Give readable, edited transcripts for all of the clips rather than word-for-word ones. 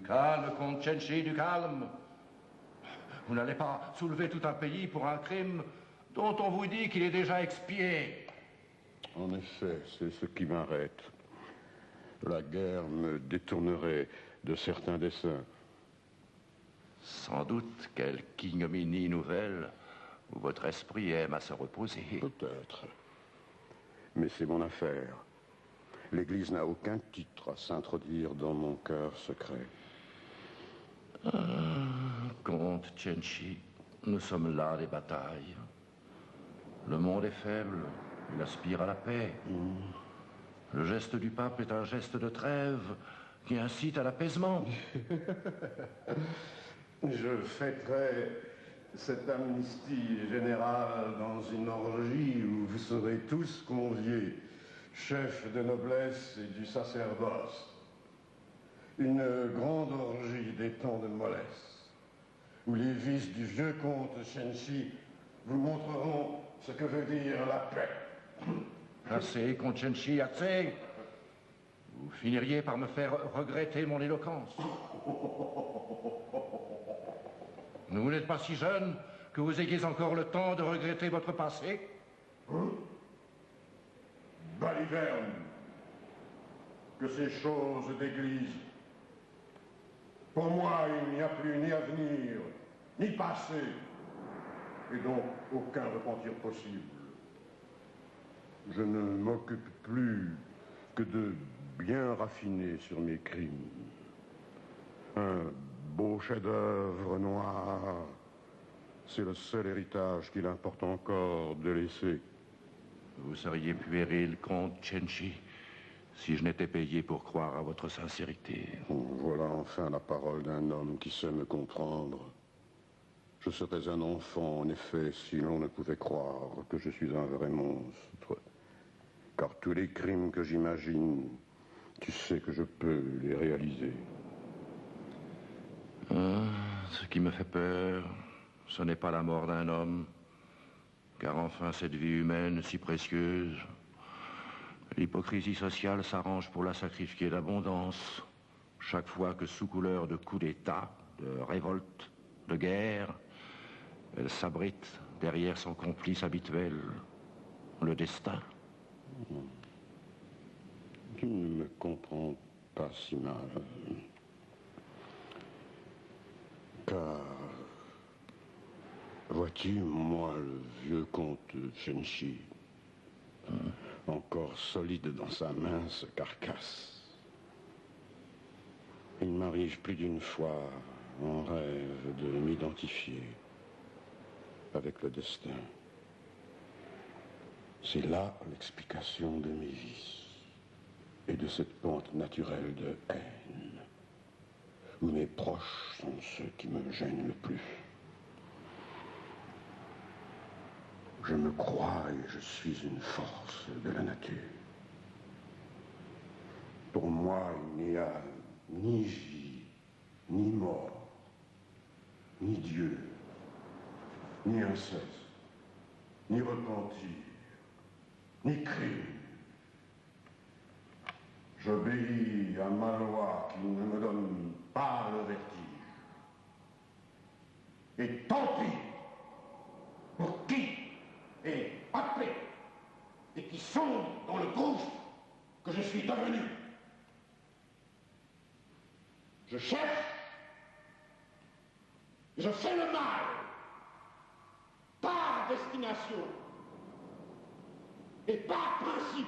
Du calme, comte Chenchi, du calme. Vous n'allez pas soulever tout un pays pour un crime dont on vous dit qu'il est déjà expié. En effet, c'est ce qui m'arrête. La guerre me détournerait de certains desseins. Sans doute quelque ignominie nouvelle où votre esprit aime à se reposer. Peut-être. Mais c'est mon affaire. L'Église n'a aucun titre à s'introduire dans mon cœur secret. Comte Chenchi, nous sommes là des batailles. Le monde est faible, il aspire à la paix. Le geste du pape est un geste de trêve qui incite à l'apaisement. Je fêterai cette amnistie générale dans une orgie où vous serez tous conviés, chefs de noblesse et du sacerdoce. Une grande orgie des temps de mollesse, où les vices du vieux comte Chenchi vous montreront ce que veut dire la paix. Assez, comte Chenchi, assez. Vous finiriez par me faire regretter mon éloquence. Vous n'êtes pas si jeune que vous ayez encore le temps de regretter votre passé. Baliverne, que ces choses d'église. Pour moi, il n'y a plus ni avenir, ni passé, et donc aucun repentir possible. Je ne m'occupe plus que de bien raffiner sur mes crimes. Un beau chef-d'œuvre noir, c'est le seul héritage qu'il importe encore de laisser. Vous seriez puéril, comte Chenchi, si je n'étais payé pour croire à votre sincérité. Voilà enfin la parole d'un homme qui sait me comprendre. Je serais un enfant, en effet, si l'on ne pouvait croire que je suis un vrai monstre. Car tous les crimes que j'imagine, tu sais que je peux les réaliser. Ce qui me fait peur, ce n'est pas la mort d'un homme, car enfin cette vie humaine si précieuse, l'hypocrisie sociale s'arrange pour la sacrifier d'abondance, chaque fois que sous couleur de coup d'État, de révolte, de guerre, elle s'abrite derrière son complice habituel, le destin. Tu ne me comprends pas si mal. Car, vois-tu, moi, le vieux comte Chenchi, encore solide dans sa mince carcasse, il m'arrive plus d'une fois, en rêve, de m'identifier avec le destin. C'est là l'explication de mes vices et de cette pente naturelle de haine, où mes proches sont ceux qui me gênent le plus. Je me crois et je suis une force de la nature. Pour moi, il n'y a ni vie, ni mort, ni Dieu, ni inceste, ni repentir, ni crime. J'obéis à ma loi qui ne me donne pas le vertige. Et tant pis pour qui est appelé et qui sonde dans le gouffre que je suis devenu. Je cherche, je fais le mal, par destination et par principe.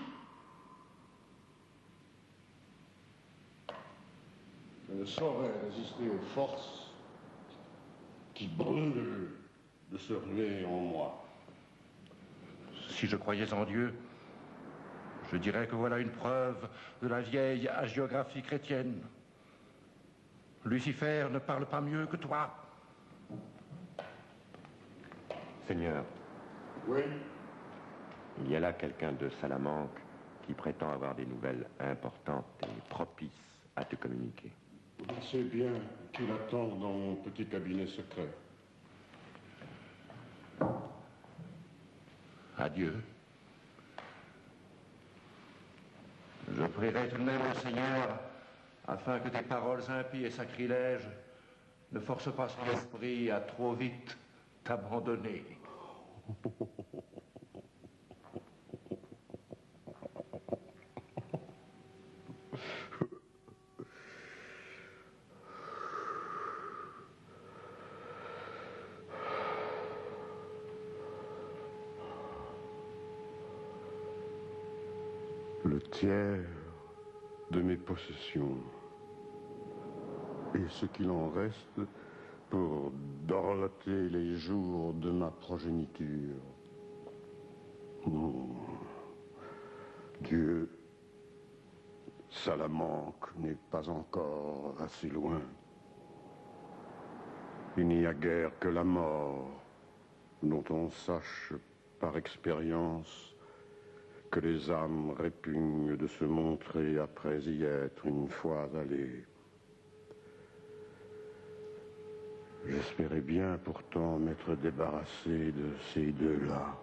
Je ne saurais résister aux forces qui brûlent de se ruer en moi. Si je croyais en Dieu, je dirais que voilà une preuve de la vieille hagiographie chrétienne. Lucifer ne parle pas mieux que toi. Seigneur. Oui? Il y a là quelqu'un de Salamanque qui prétend avoir des nouvelles importantes et propices à te communiquer. C'est bien qu'il attend dans mon petit cabinet secret. Adieu. Je prierai tout de même le Seigneur afin que tes paroles impies et sacrilèges ne forcent pas son esprit à trop vite t'abandonner. Le tiers de mes possessions et ce qu'il en reste pour dorloter les jours de ma progéniture. Oh, Dieu, Salamanque n'est pas encore assez loin. Il n'y a guère que la mort dont on sache par expérience que les âmes répugnent de se montrer après y être une fois allées. J'espérais bien pourtant m'être débarrassé de ces deux-là.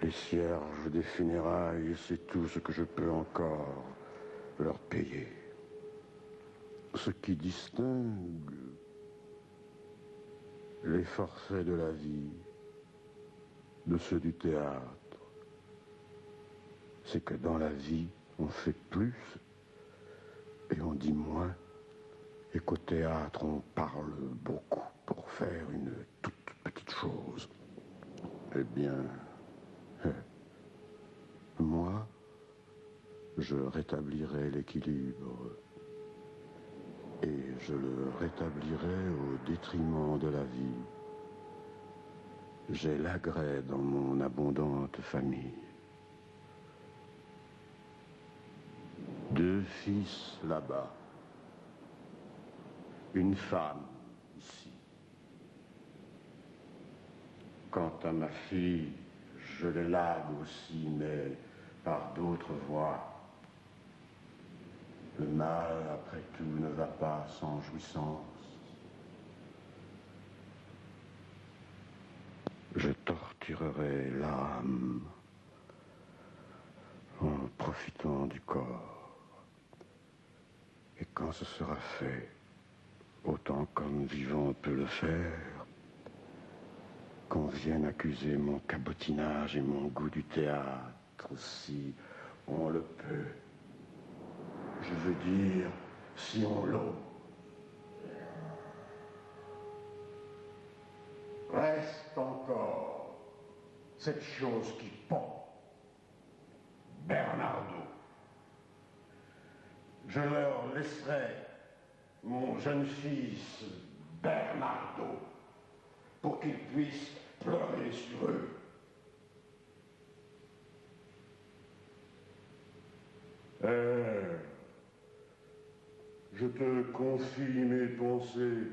Les cierges des funérailles, c'est tout ce que je peux encore leur payer. Ce qui distingue les forfaits de la vie de ceux du théâtre, c'est que dans la vie, on fait plus et on dit moins, et qu'au théâtre, on parle beaucoup pour faire une toute petite chose. Eh bien, moi, je rétablirai l'équilibre, et je le rétablirai au détriment de la vie. J'ai l'agrès dans mon abondante famille. 2 fils là-bas, une femme ici. Quant à ma fille, je l'ai largue aussi, mais par d'autres voies. Le mal, après tout, ne va pas sans jouissance. Je torturerai l'âme en profitant du corps. Et quand ce sera fait, autant qu'un vivant peut le faire, qu'on vienne accuser mon cabotinage et mon goût du théâtre, si on le peut. Je veux dire, si on l'ose. Reste encore cette chose qui pend, Bernardo. Je leur laisserai mon jeune fils Bernardo pour qu'ils puissent pleurer sur eux. Je te confie mes pensées.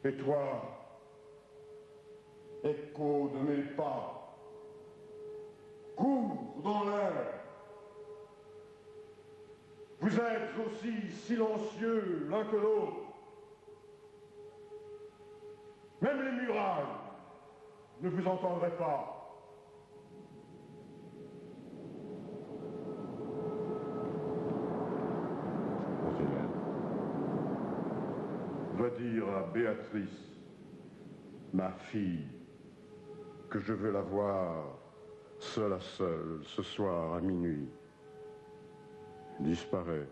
Et toi, écho de mes pas, cours dans l'air. Vous êtes aussi silencieux l'un que l'autre. Même les murailles ne vous entendraient pas. Va dire à Béatrice, ma fille, que je veux la voir seule à seule ce soir à minuit. Disparaît.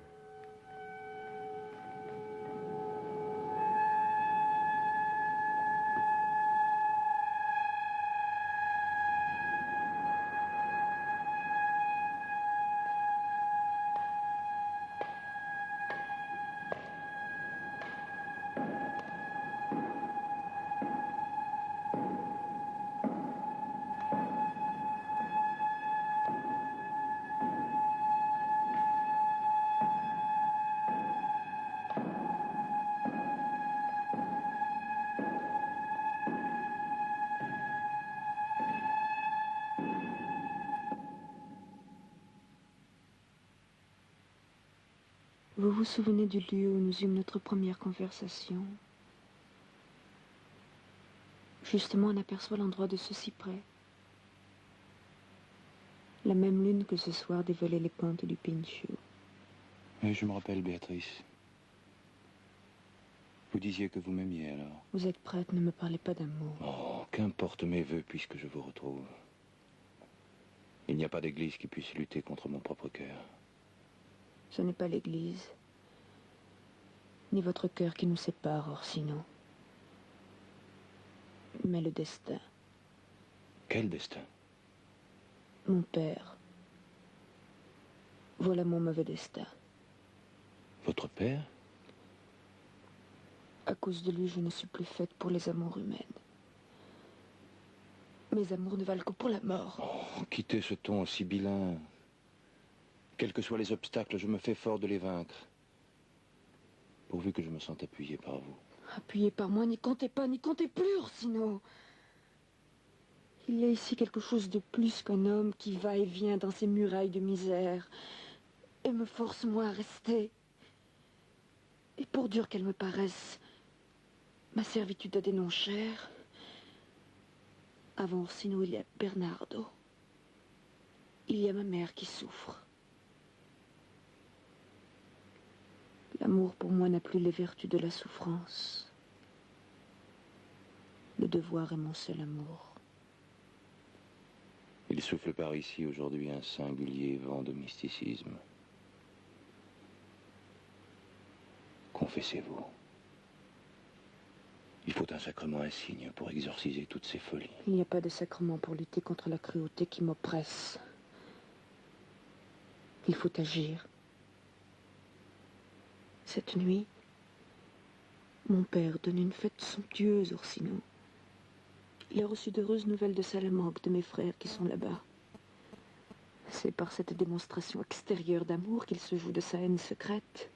Vous vous souvenez du lieu où nous eûmes notre première conversation? Justement, on aperçoit l'endroit de ce cyprès. La même lune que ce soir dévolait les pentes du Pincho. Oui, je me rappelle, Béatrice. Vous disiez que vous m'aimiez, alors. Vous êtes prête, ne me parlez pas d'amour. Oh, qu'importe mes vœux, puisque je vous retrouve. Il n'y a pas d'église qui puisse lutter contre mon propre cœur. Ce n'est pas l'église, ni votre cœur qui nous sépare, Orsino. Mais le destin. Quel destin? Mon père. Voilà mon mauvais destin. Votre père? À cause de lui, je ne suis plus faite pour les amours humaines. Mes amours ne valent que pour la mort. Oh, quittez ce ton sibyllin. Quels que soient les obstacles, je me fais fort de les vaincre. Pourvu que je me sente appuyé par vous. Appuyé par moi, n'y comptez pas, n'y comptez plus, Orsino. Il y a ici quelque chose de plus qu'un homme qui va et vient dans ces murailles de misère et me force, moi, à rester. Et pour dur qu'elle me paraisse, ma servitude a des noms chers. Avant Orsino, il y a Bernardo. Il y a ma mère qui souffre. L'amour pour moi n'a plus les vertus de la souffrance. Le devoir est mon seul amour. Il souffle par ici aujourd'hui un singulier vent de mysticisme. Confessez-vous. Il faut un sacrement insigne pour exorciser toutes ces folies. Il n'y a pas de sacrement pour lutter contre la cruauté qui m'oppresse. Il faut agir. Cette nuit, mon père donne une fête somptueuse, Orsino. Il a reçu d'heureuses nouvelles de Salamanque, de mes frères qui sont là-bas. C'est par cette démonstration extérieure d'amour qu'il se joue de sa haine secrète.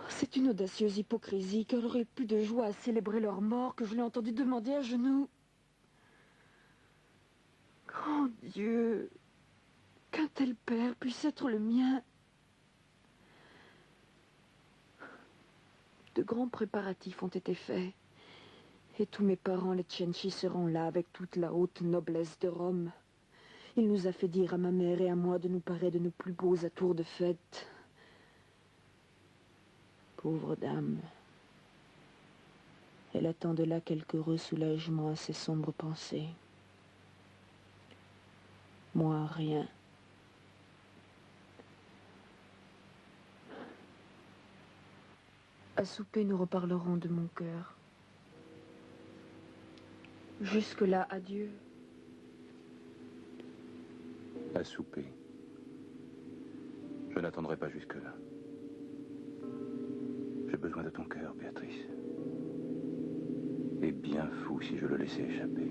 C'est une audacieuse hypocrisie qu'elle aurait plus de joie à célébrer leur mort que je l'ai entendu demander à genoux. Grand Dieu, qu'un tel père puisse être le mien. De grands préparatifs ont été faits. Et tous mes parents, les Cenci, seront là avec toute la haute noblesse de Rome. Il nous a fait dire à ma mère et à moi de nous parer de nos plus beaux atours de fête. Pauvre dame. Elle attend de là quelque heureux soulagement à ses sombres pensées. Moi, rien. À souper, nous reparlerons de mon cœur. Jusque-là, adieu. À souper. Je n'attendrai pas jusque-là. J'ai besoin de ton cœur, Béatrice. Et bien fou si je le laissais échapper.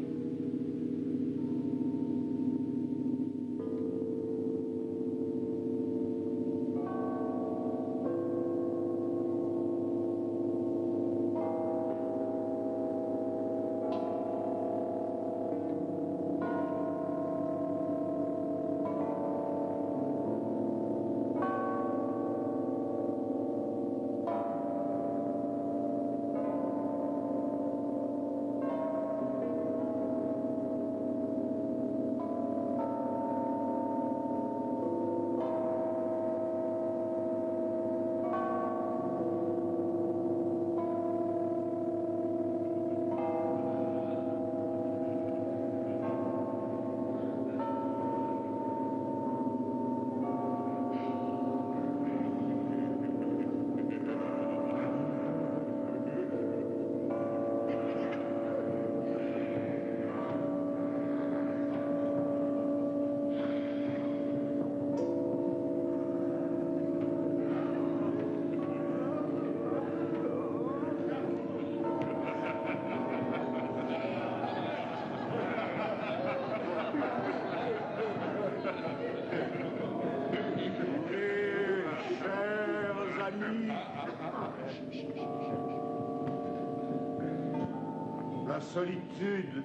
La solitude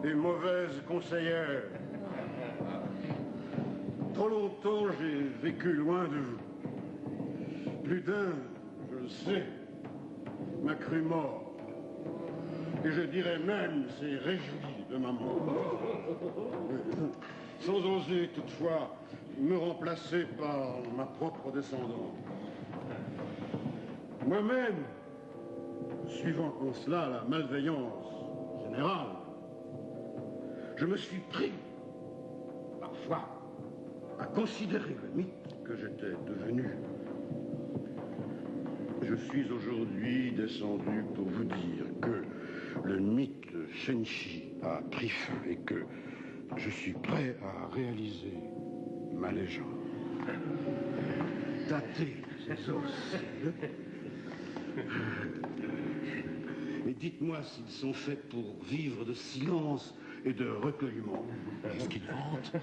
est mauvaise conseillère. Trop longtemps j'ai vécu loin de vous. Plus d'un, je le sais, m'a cru mort. Et je dirais même s'est réjoui de ma mort. Sans oser toutefois me remplacer par ma propre descendante. Moi-même, suivant en cela la malveillance générale, je me suis pris, parfois, à considérer le mythe que j'étais devenu. Je suis aujourd'hui descendu pour vous dire que le mythe de Shenshi a pris fin et que je suis prêt à réaliser ma légende. Tâtez les os. Et dites-moi s'ils sont faits pour vivre de silence et de recueillement. Qu'est-ce qu'il vante?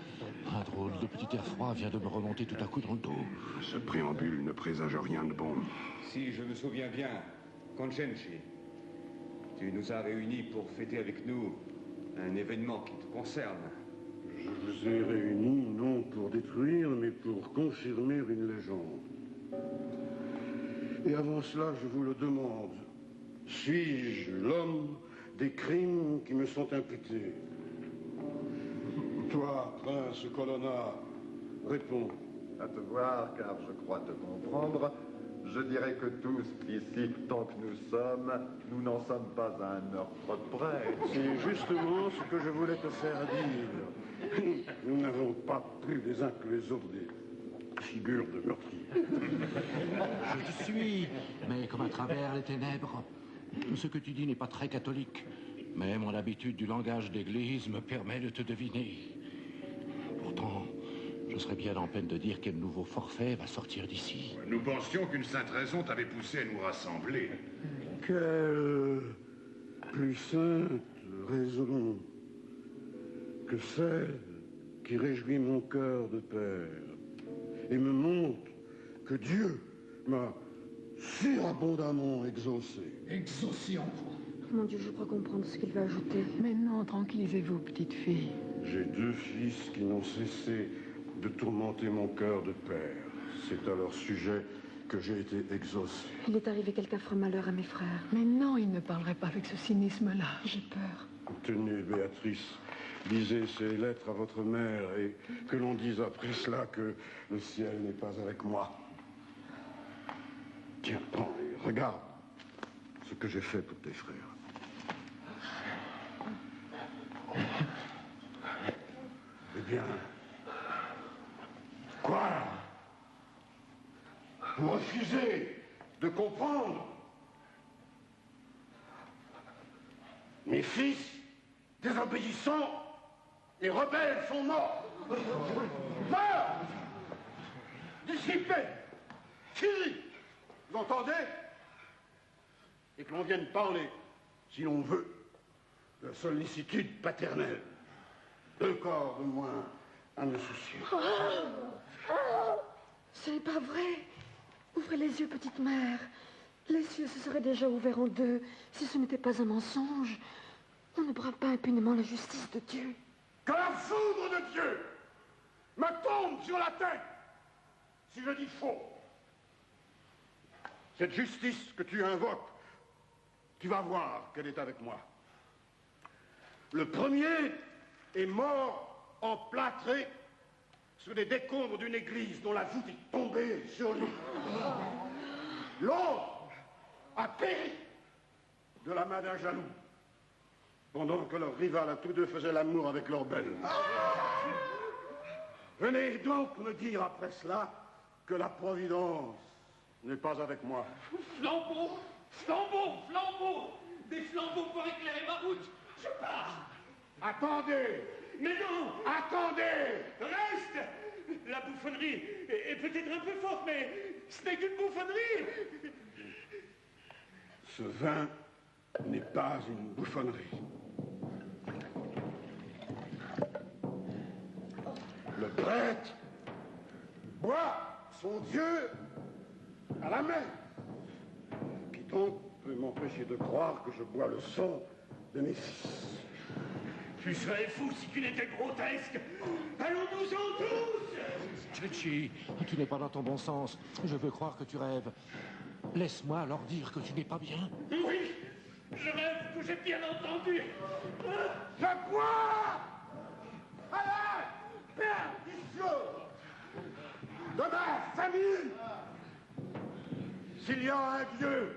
Un drôle de petit air froid vient de me remonter tout à coup dans le dos. Ce préambule ne présage rien de bon. Si je me souviens bien, Konshenchi, tu nous as réunis pour fêter avec nous un événement qui te concerne. Je vous ai réunis non pour détruire, mais pour confirmer une légende. Et avant cela, je vous le demande, suis-je l'homme des crimes qui me sont imputés? Toi, prince Colonna, réponds. À te voir, car je crois te comprendre, je dirais que tous, ici, tant que nous sommes, nous n'en sommes pas à un meurtre près. C'est justement ce que je voulais te faire dire. Nous n'avons pas plus les uns que les autres des figures de meurtriers. Je te suis, mais comme à travers les ténèbres. Ce que tu dis n'est pas très catholique, mais mon habitude du langage d'église me permet de te deviner. Pourtant, je serais bien en peine de dire quel nouveau forfait va sortir d'ici. Nous pensions qu'une sainte raison t'avait poussé à nous rassembler. Quelle plus sainte raison que celle qui réjouit mon cœur de père et me montre que Dieu m'a surabondamment exaucé. Exaucé en quoi? Mon Dieu, je crois comprendre ce qu'il va ajouter. Mais non, tranquillisez-vous, petite fille. J'ai deux fils qui n'ont cessé de tourmenter mon cœur de père. C'est à leur sujet que j'ai été exaucé. Il est arrivé quelque affreux malheur à mes frères. Mais non, il ne parlerait pas avec ce cynisme-là. J'ai peur. Tenez, Béatrice, lisez ces lettres à votre mère et que l'on dise après cela que le ciel n'est pas avec moi. Tiens, prends et regarde ce que j'ai fait pour tes frères. Eh bien, quoi? Vous refusez de comprendre? Mes fils, désobéissants et rebelles sont morts. Morts! Dissipés! Finis! Vous entendez? Et que l'on vienne parler, si l'on veut, de sollicitude paternelle. 2 corps de moins à me soucier. Ce n'est pas vrai. Ouvrez les yeux, petite mère. Les cieux se seraient déjà ouverts en deux si ce n'était pas un mensonge. On ne brave pas impunément la justice de Dieu. Que la foudre de Dieu me tombe sur la tête si je dis faux. Cette justice que tu invoques, tu vas voir qu'elle est avec moi. Le premier est mort emplâtré sous les décombres d'une église dont la voûte est tombée sur lui. L'autre a péri de la main d'un jaloux, pendant que leurs rivales à tous deux faisaient l'amour avec leur belle. Venez donc me dire après cela que la Providence n'est pas avec moi. Flambeau, flambeau, flambeau! Des flambeaux pour éclairer ma route! Je pars! Attendez! Mais non! Attendez! Reste! La bouffonnerie est peut-être un peu forte, mais ce n'est qu'une bouffonnerie! Ce vin n'est pas une bouffonnerie. Le prêtre boit son Dieu à la main. Qui donc peut m'empêcher de croire que je bois le sang de mes fils? Tu serais fou si tu n'étais grotesque! Allons-nous-en tous! Tchetchi, tu n'es pas dans ton bon sens. Je veux croire que tu rêves. Laisse-moi leur dire que tu n'es pas bien. Oui, je rêve que j'ai bien entendu. Je bois à la perdition de ma famille. S'il y a un Dieu,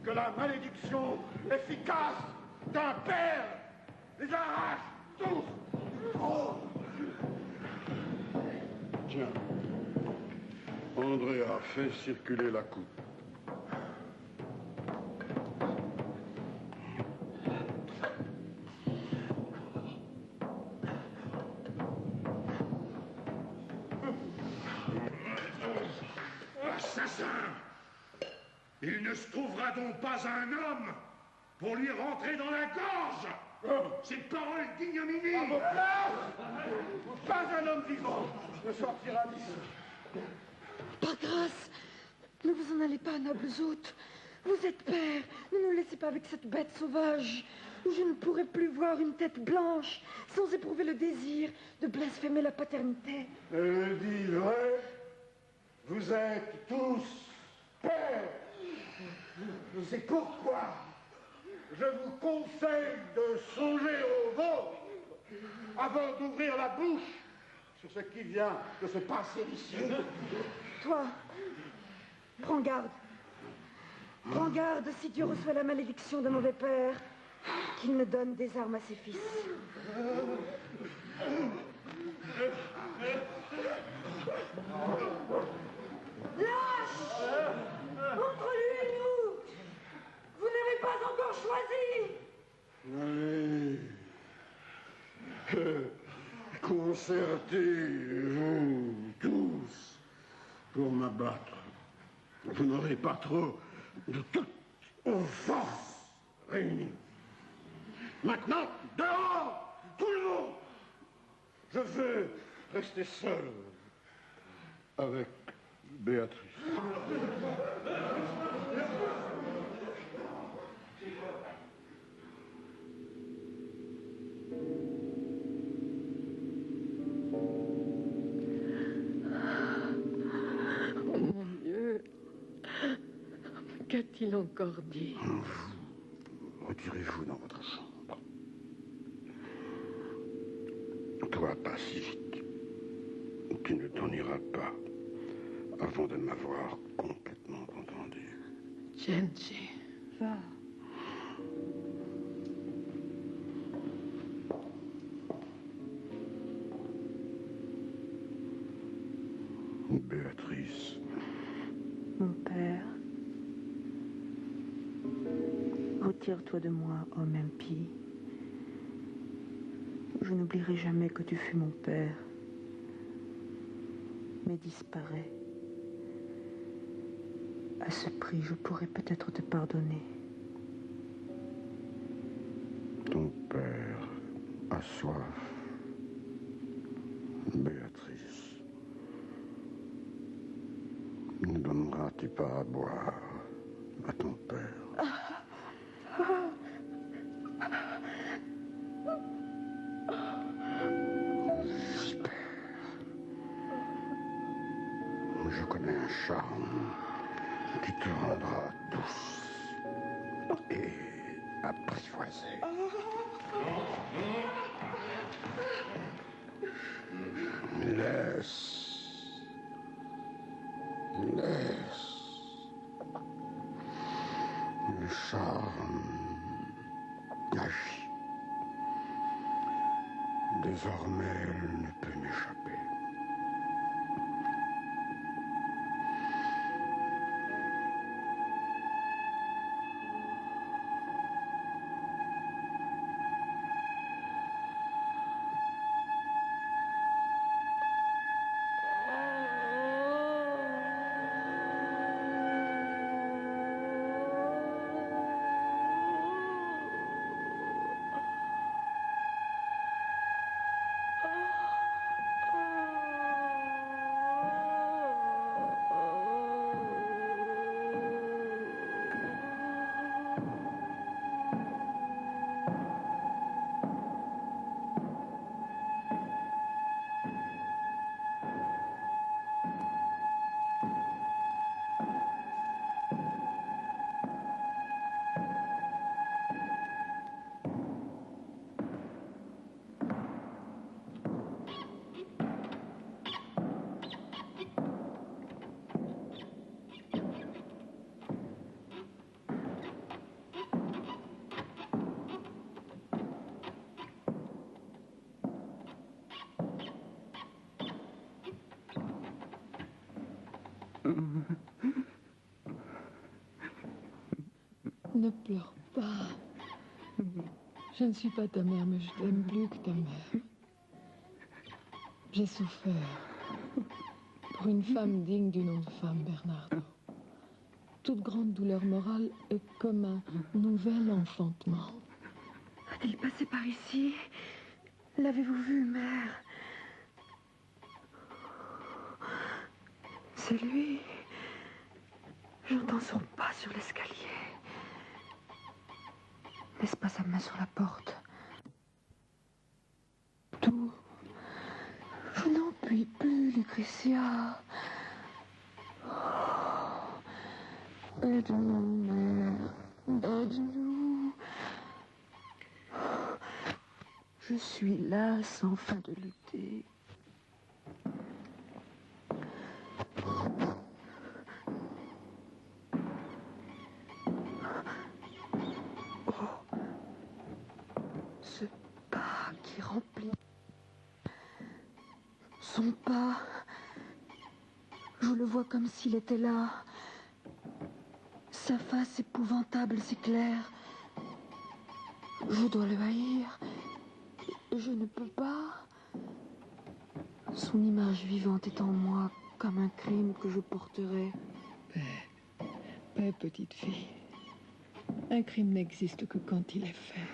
que la malédiction efficace d'un père les arrache tous. Oh. Tiens, André a fait circuler la coupe. Assassin! Il ne se trouvera donc pas un homme pour lui rentrer dans la gorge! Ces paroles d'ignominie! À vos places, pas un homme vivant ne sortira d'ici. Par grâce, ne vous en allez pas, nobles hôtes. Vous êtes père, ne nous laissez pas avec cette bête sauvage. Je ne pourrai plus voir une tête blanche sans éprouver le désir de blasphémer la paternité. Je dis vrai, vous êtes tous pères. C'est pourquoi je vous conseille de songer au vôtre avant d'ouvrir la bouche sur ce qui vient de se passer ici. Toi, prends garde. Prends garde si Dieu reçoit la malédiction d'un mauvais père, qu'il ne donne des armes à ses fils. Lâche! Entre lui et nous, vous n'avez pas encore choisi. Allez, concertez-vous tous pour m'abattre. Vous n'aurez pas trop de toutes vos forces réunies. Maintenant, dehors, tout le monde. Je veux rester seul avec Béatrice. Oh mon Dieu, qu'a-t-il encore dit? Retirez-vous dans votre chambre. Toi, pas si vite. Tu ne t'en iras pas avant de m'avoir complètement entendu. Genji. Va. Béatrice. Mon père, retire-toi de moi, homme impie. Je n'oublierai jamais que tu fus mon père, mais disparais. À ce prix, je pourrais peut-être te pardonner. Ton père a soif. Béatrice. Ne donneras-tu pas à boire à ton père? J'espère. Je connais un charme qui te rendra douce et apprivoisée. Laisse le charme agit. Désormais, elle ne peut m'échapper. Ne pleure pas. Je ne suis pas ta mère, mais je t'aime plus que ta mère. J'ai souffert. Pour une femme digne du nom de femme, Bernardo. Toute grande douleur morale est comme un nouvel enfantement. A-t-il passé par ici? L'avez-vous vu, mère? C'est lui. J'entends son pas sur l'escalier. N'est-ce pas sa main sur la porte? Tout. Je n'en puis plus, Lucretia. Aide-nous, mère. Aide-nous. Je suis là sans fin de lutter. Ce pas qui remplit. Son pas. Je le vois comme s'il était là. Sa face épouvantable s'éclaire. Je dois le haïr. Je ne peux pas. Son image vivante est en moi comme un crime que je porterai. Paix, petite fille. Un crime n'existe que quand il est fait.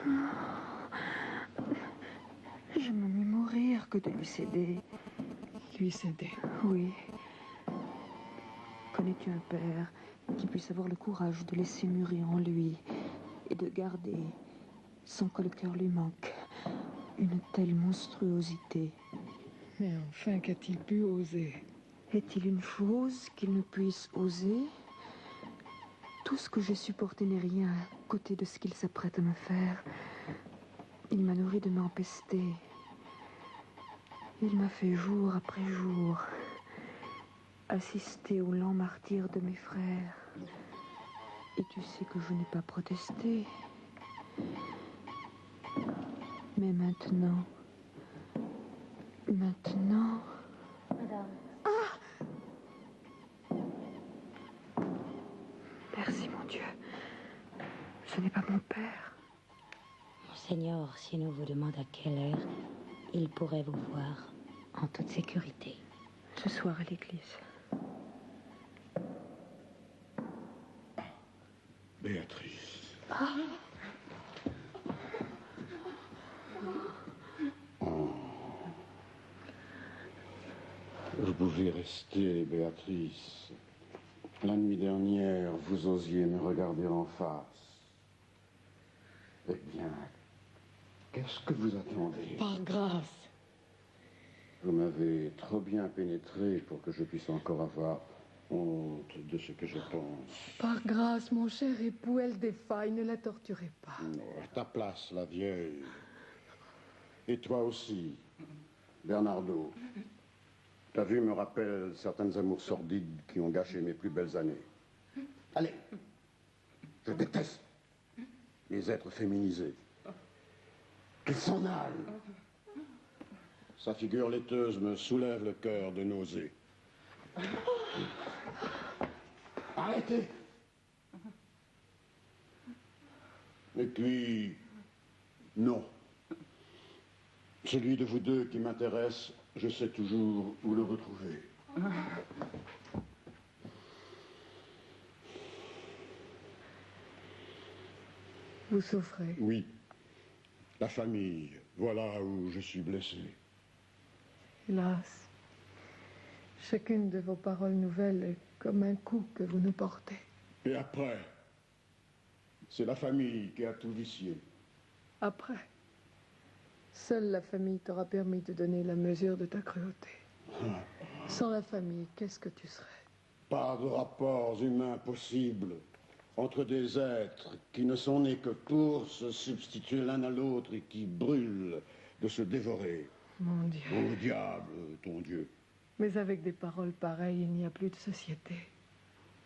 J'aime mieux mourir que de lui céder. Lui céder? Oui. Connais-tu un père qui puisse avoir le courage de laisser mûrir en lui et de garder, sans que le cœur lui manque, une telle monstruosité? Mais enfin, qu'a-t-il pu oser? Est-il une chose qu'il ne puisse oser? Tout ce que j'ai supporté n'est rien à côté de ce qu'il s'apprête à me faire. Il m'a nourri de m'empester. Il m'a fait jour après jour assister au lent martyre de mes frères. Et tu sais que je n'ai pas protesté. Mais maintenant... Madame. Merci, mon Dieu. Ce n'est pas mon père. Monseigneur, si nous vous demande à quelle heure, il pourrait vous voir en toute sécurité. Ce soir à l'église. Béatrice. Vous pouvez rester, Béatrice. La nuit dernière, vous osiez me regarder en face. Eh bien, qu'est-ce que vous attendez? Par grâce. Vous m'avez trop bien pénétré pour que je puisse encore avoir honte de ce que je pense. Par grâce, mon cher époux, elle défaille, ne la torturez pas. Non, à ta place, la vieille. Et toi aussi, Bernardo. Ta vue me rappelle certains amours sordides qui ont gâché mes plus belles années. Allez, je déteste les êtres féminisés. Qu'ils s'en aillent. Sa figure laiteuse me soulève le cœur de nausée. Arrêtez! Et puis, non. Celui de vous deux qui m'intéresse, je sais toujours où le retrouver. Vous souffrez? Oui. La famille, voilà où je suis blessé. Hélas, chacune de vos paroles nouvelles est comme un coup que vous nous portez. Et après, c'est la famille qui a tout vicié. Après, seule la famille t'aura permis de donner la mesure de ta cruauté. Sans la famille, qu'est-ce que tu serais? Pas de rapports humains possibles entre des êtres qui ne sont nés que pour se substituer l'un à l'autre et qui brûlent de se dévorer. Mon Dieu. Oh diable, ton Dieu. Mais avec des paroles pareilles, il n'y a plus de société.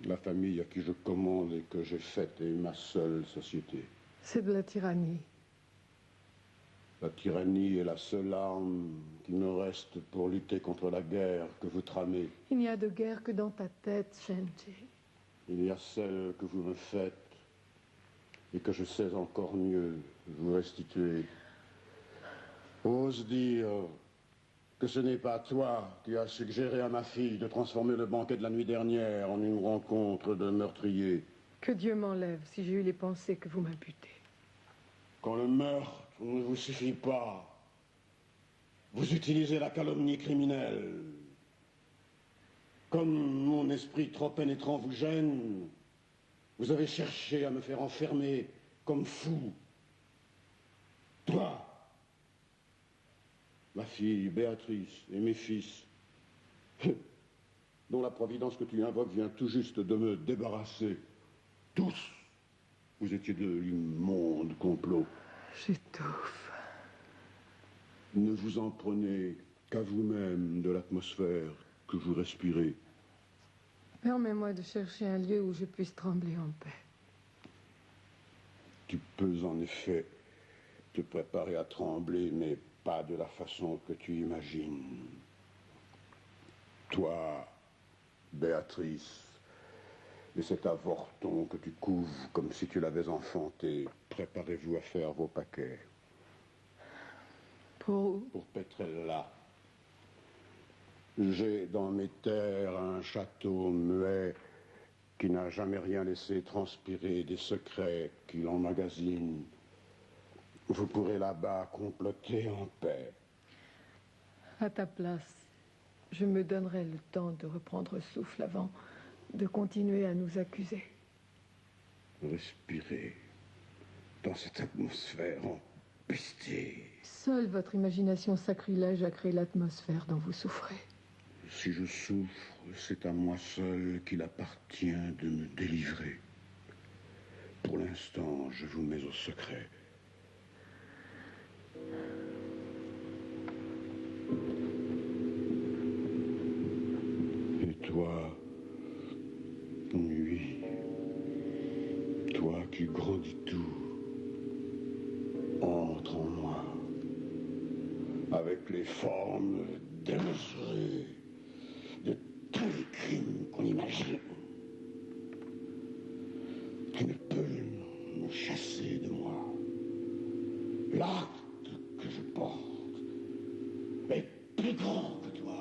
La famille à qui je commande et que j'ai faite est ma seule société. C'est de la tyrannie. La tyrannie est la seule arme qui me me reste pour lutter contre la guerre que vous tramez. Il n'y a de guerre que dans ta tête, Shenji. Il y a celle que vous me faites et que je sais encore mieux vous restituer. Ose dire que ce n'est pas toi qui as suggéré à ma fille de transformer le banquet de la nuit dernière en une rencontre de meurtriers. Que Dieu m'enlève si j'ai eu les pensées que vous m'imputez. Quand le meurtre ne vous suffit pas, vous utilisez la calomnie criminelle. Comme mon esprit trop pénétrant vous gêne, vous avez cherché à me faire enfermer comme fou. Toi, ma fille Béatrice et mes fils, dont la providence que tu invoques vient tout juste de me débarrasser. Tous, vous étiez de l'immonde complot. J'étouffe. Ne vous en prenez qu'à vous-même de l'atmosphère que vous respirez. Permets-moi de chercher un lieu où je puisse trembler en paix. Tu peux en effet te préparer à trembler, mais pas de la façon que tu imagines. Toi, Béatrice, et cet avorton que tu couves comme si tu l'avais enfanté, préparez-vous à faire vos paquets. Pour Petrella. J'ai dans mes terres un château muet qui n'a jamais rien laissé transpirer des secrets qu'il emmagasine. Vous pourrez là-bas comploter en paix. À ta place, je me donnerai le temps de reprendre souffle avant de continuer à nous accuser. Respirez dans cette atmosphère empestée. Seule votre imagination sacrilège a créé l'atmosphère dont vous souffrez. Si je souffre, c'est à moi seul qu'il appartient de me délivrer. Pour l'instant, je vous mets au secret. Et toi, nuit, toi qui grandis tout, entre en moi, avec les formes démesurées de tous les crimes qu'on imagine. Tu ne peux me chasser de moi. L'acte que je porte est plus grand que toi.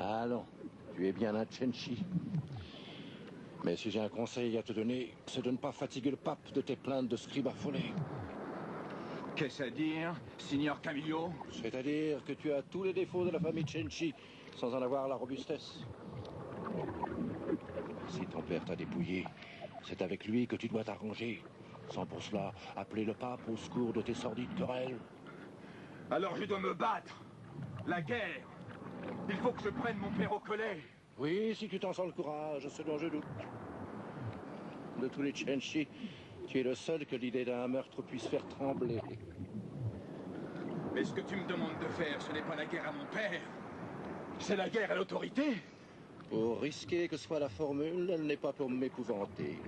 Allons, tu es bien un Chenchi. Mais si j'ai un conseil à te donner, c'est de ne pas fatiguer le pape de tes plaintes de scribe affolé. Qu'est-ce à dire, signor Camillo? C'est-à-dire que tu as tous les défauts de la famille Chenchi, sans en avoir la robustesse. Si ton père t'a dépouillé, c'est avec lui que tu dois t'arranger, sans pour cela appeler le pape au secours de tes sordides querelles. Alors je dois me battre. La guerre. Il faut que je prenne mon père au collet. Oui, si tu t'en sens le courage, ce dont je doute. De tous les Chenchi, tu es le seul que l'idée d'un meurtre puisse faire trembler. Mais ce que tu me demandes de faire, ce n'est pas la guerre à mon père. C'est la guerre à l'autorité. Pour risquer que soit la formule, elle n'est pas pour m'épouvanter.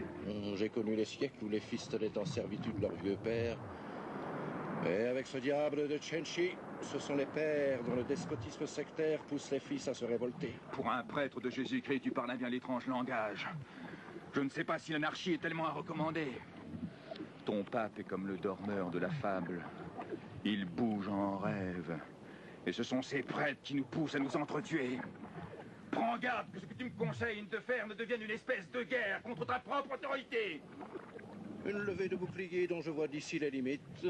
J'ai connu les siècles où les fils tenaient en servitude leur vieux père. Et avec ce diable de Chenchi, ce sont les pères dont le despotisme sectaire pousse les fils à se révolter. Pour un prêtre de Jésus-Christ, tu parles un bien l'étrange langage. Je ne sais pas si l'anarchie est tellement à recommander. Ton pape est comme le dormeur de la fable. Il bouge en rêve. Et ce sont ces prêtres qui nous poussent à nous entretuer. Prends garde que ce que tu me conseilles de faire ne devienne une espèce de guerre contre ta propre autorité. Une levée de bouclier dont je vois d'ici les limites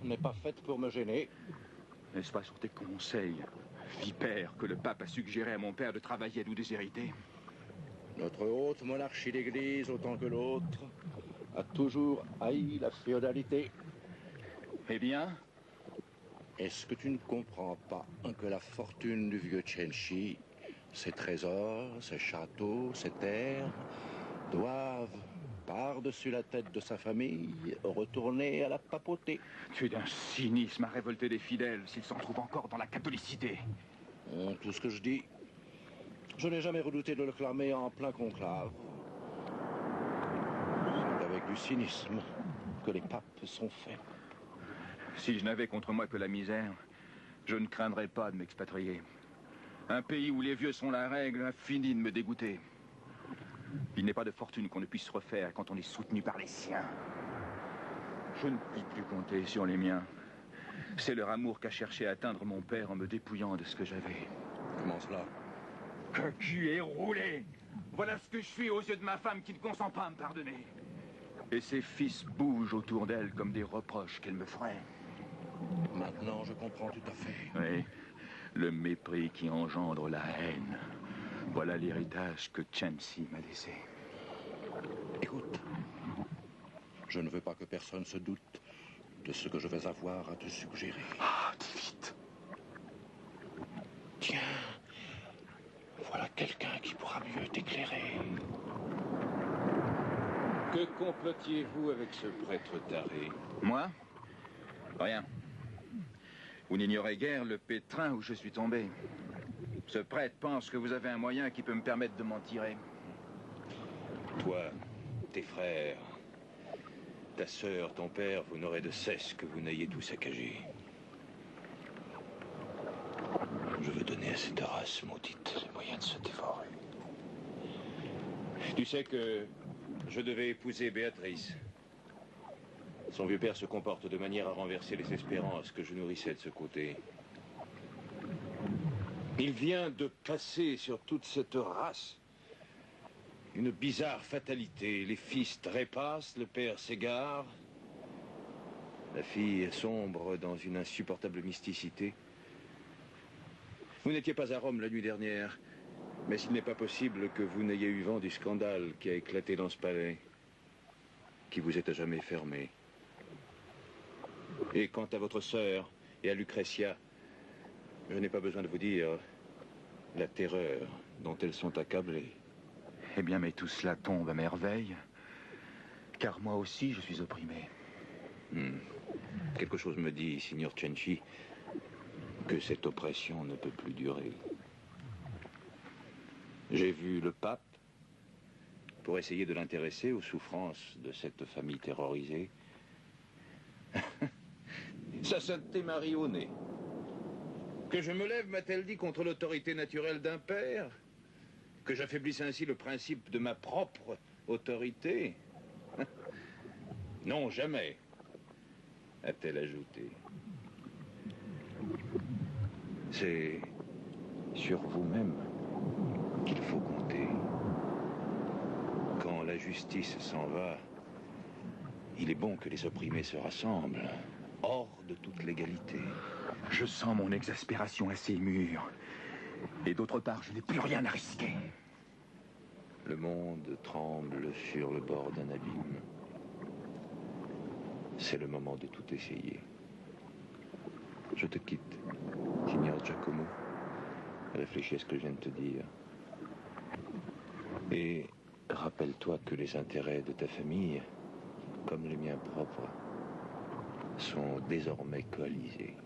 n'est pas faite pour me gêner. N'est-ce pas sur tes conseils, vipère, que le pape a suggéré à mon père de travailler à nous déshériter? Notre haute monarchie d'Église, autant que l'autre, a toujours haï la féodalité. Eh bien? Est-ce que tu ne comprends pas que la fortune du vieux Chenchi, ses trésors, ses châteaux, ses terres, doivent, par-dessus la tête de sa famille, retourner à la papauté? Tu es d'un cynisme à révolter les fidèles s'ils s'en trouvent encore dans la catholicité. Tout ce que je dis, je n'ai jamais redouté de le clamer en plein conclave. C'est avec du cynisme que les papes sont faits. Si je n'avais contre moi que la misère, je ne craindrais pas de m'expatrier. Un pays où les vieux sont la règle a fini de me dégoûter. Il n'est pas de fortune qu'on ne puisse refaire quand on est soutenu par les siens. Je ne puis plus compter sur les miens. C'est leur amour qu'a cherché à atteindre mon père en me dépouillant de ce que j'avais. Comment cela? Que cul est roulé! Voilà ce que je suis aux yeux de ma femme qui ne consent pas à me pardonner. Et ses fils bougent autour d'elle comme des reproches qu'elle me ferait. Maintenant, je comprends tout à fait. Oui, le mépris qui engendre la haine. Voilà l'héritage que Chenchi m'a laissé. Écoute, je ne veux pas que personne se doute de ce que je vais avoir à te suggérer. Ah, dis vite. Tiens, voilà quelqu'un qui pourra mieux t'éclairer. Que complotiez-vous avec ce prêtre taré? Moi? Rien. Vous n'ignorez guère le pétrin où je suis tombé. Ce prêtre pense que vous avez un moyen qui peut me permettre de m'en tirer. Toi, tes frères, ta sœur, ton père, vous n'aurez de cesse que vous n'ayez tout saccagé. Je veux donner à cette race maudite les moyens de se dévorer. Tu sais que je devais épouser Béatrice. Son vieux père se comporte de manière à renverser les espérances que je nourrissais de ce côté. Il vient de passer sur toute cette race une bizarre fatalité. Les fils trépassent, le père s'égare. La fille sombre dans une insupportable mysticité. Vous n'étiez pas à Rome la nuit dernière, mais il n'est pas possible que vous n'ayez eu vent du scandale qui a éclaté dans ce palais, qui vous est à jamais fermé. Et quant à votre sœur et à Lucrezia, je n'ai pas besoin de vous dire la terreur dont elles sont accablées. Eh bien, mais tout cela tombe à merveille, car moi aussi je suis opprimé. Quelque chose me dit, signor Chenchi, que cette oppression ne peut plus durer. J'ai vu le pape pour essayer de l'intéresser aux souffrances de cette famille terrorisée. Sa sainteté m'a ri au nez. Que je me lève, m'a-t-elle dit, contre l'autorité naturelle d'un père? Que j'affaiblisse ainsi le principe de ma propre autorité? Non, jamais, a-t-elle ajouté. C'est sur vous-même qu'il faut compter. Quand la justice s'en va, il est bon que les opprimés se rassemblent, hors de toute légalité. Je sens mon exaspération assez mûre. Et d'autre part, je n'ai plus rien à risquer. Le monde tremble sur le bord d'un abîme. C'est le moment de tout essayer. Je te quitte, signor Giacomo. Réfléchis à ce que je viens de te dire. Et rappelle-toi que les intérêts de ta famille, comme les miens propres, sont désormais coalisés.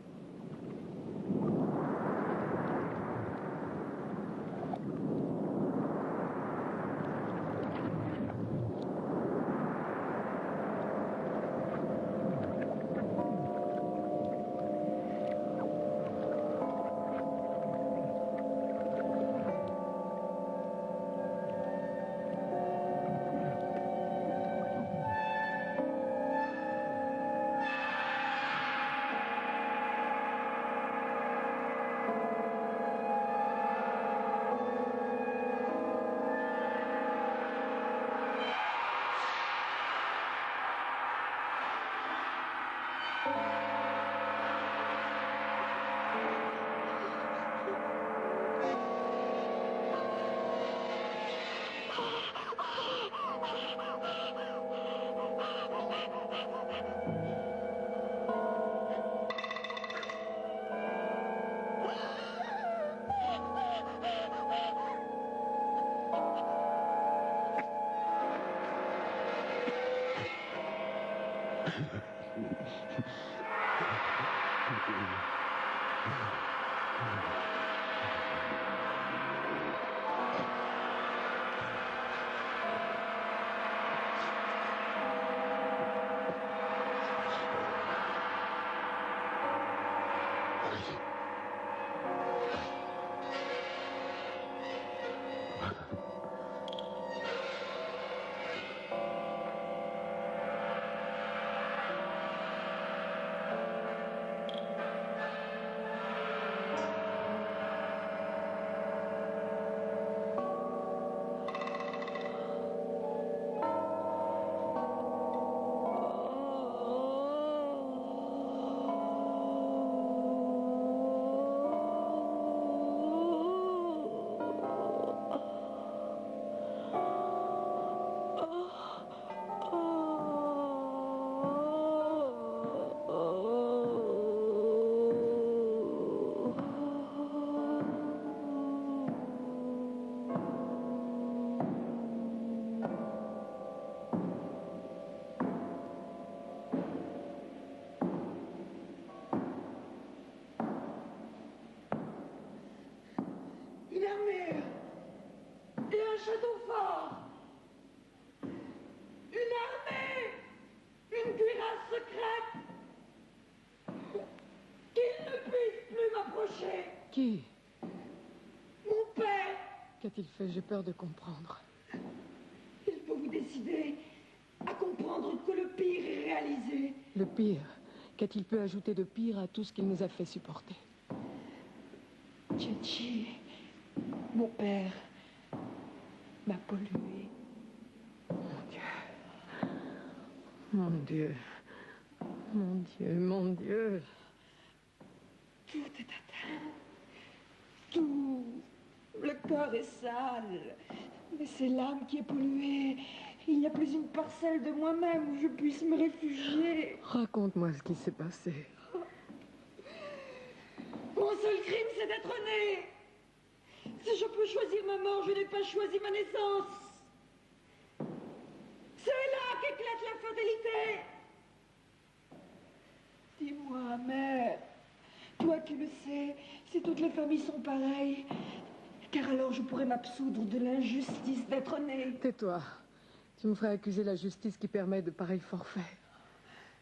Une armure et un château fort. Une armée, une cuirasse secrète. Qu'il ne puisse plus m'approcher. Qui? Mon père. Qu'a-t-il fait? J'ai peur de comprendre. Il faut vous décider à comprendre que le pire est réalisé. Le pire? Qu'a-t-il pu ajouter de pire à tout ce qu'il nous a fait supporter? Tchétchi, mon père m'a pollué. Mon Dieu. Mon Dieu, mon Dieu. Tout est atteint. Tout. Le cœur est sale. Mais c'est l'âme qui est polluée. Il n'y a plus une parcelle de moi-même où je puisse me réfugier. Raconte-moi ce qui s'est passé. Mon seul crime, c'est d'être né. Si je peux choisir ma mort, je n'ai pas choisi ma naissance. C'est là qu'éclate la fatalité. Dis-moi, mère, toi qui le sais, si toutes les familles sont pareilles, car alors je pourrais m'absoudre de l'injustice d'être né. Tais-toi. Tu me ferais accuser la justice qui permet de pareils forfaits.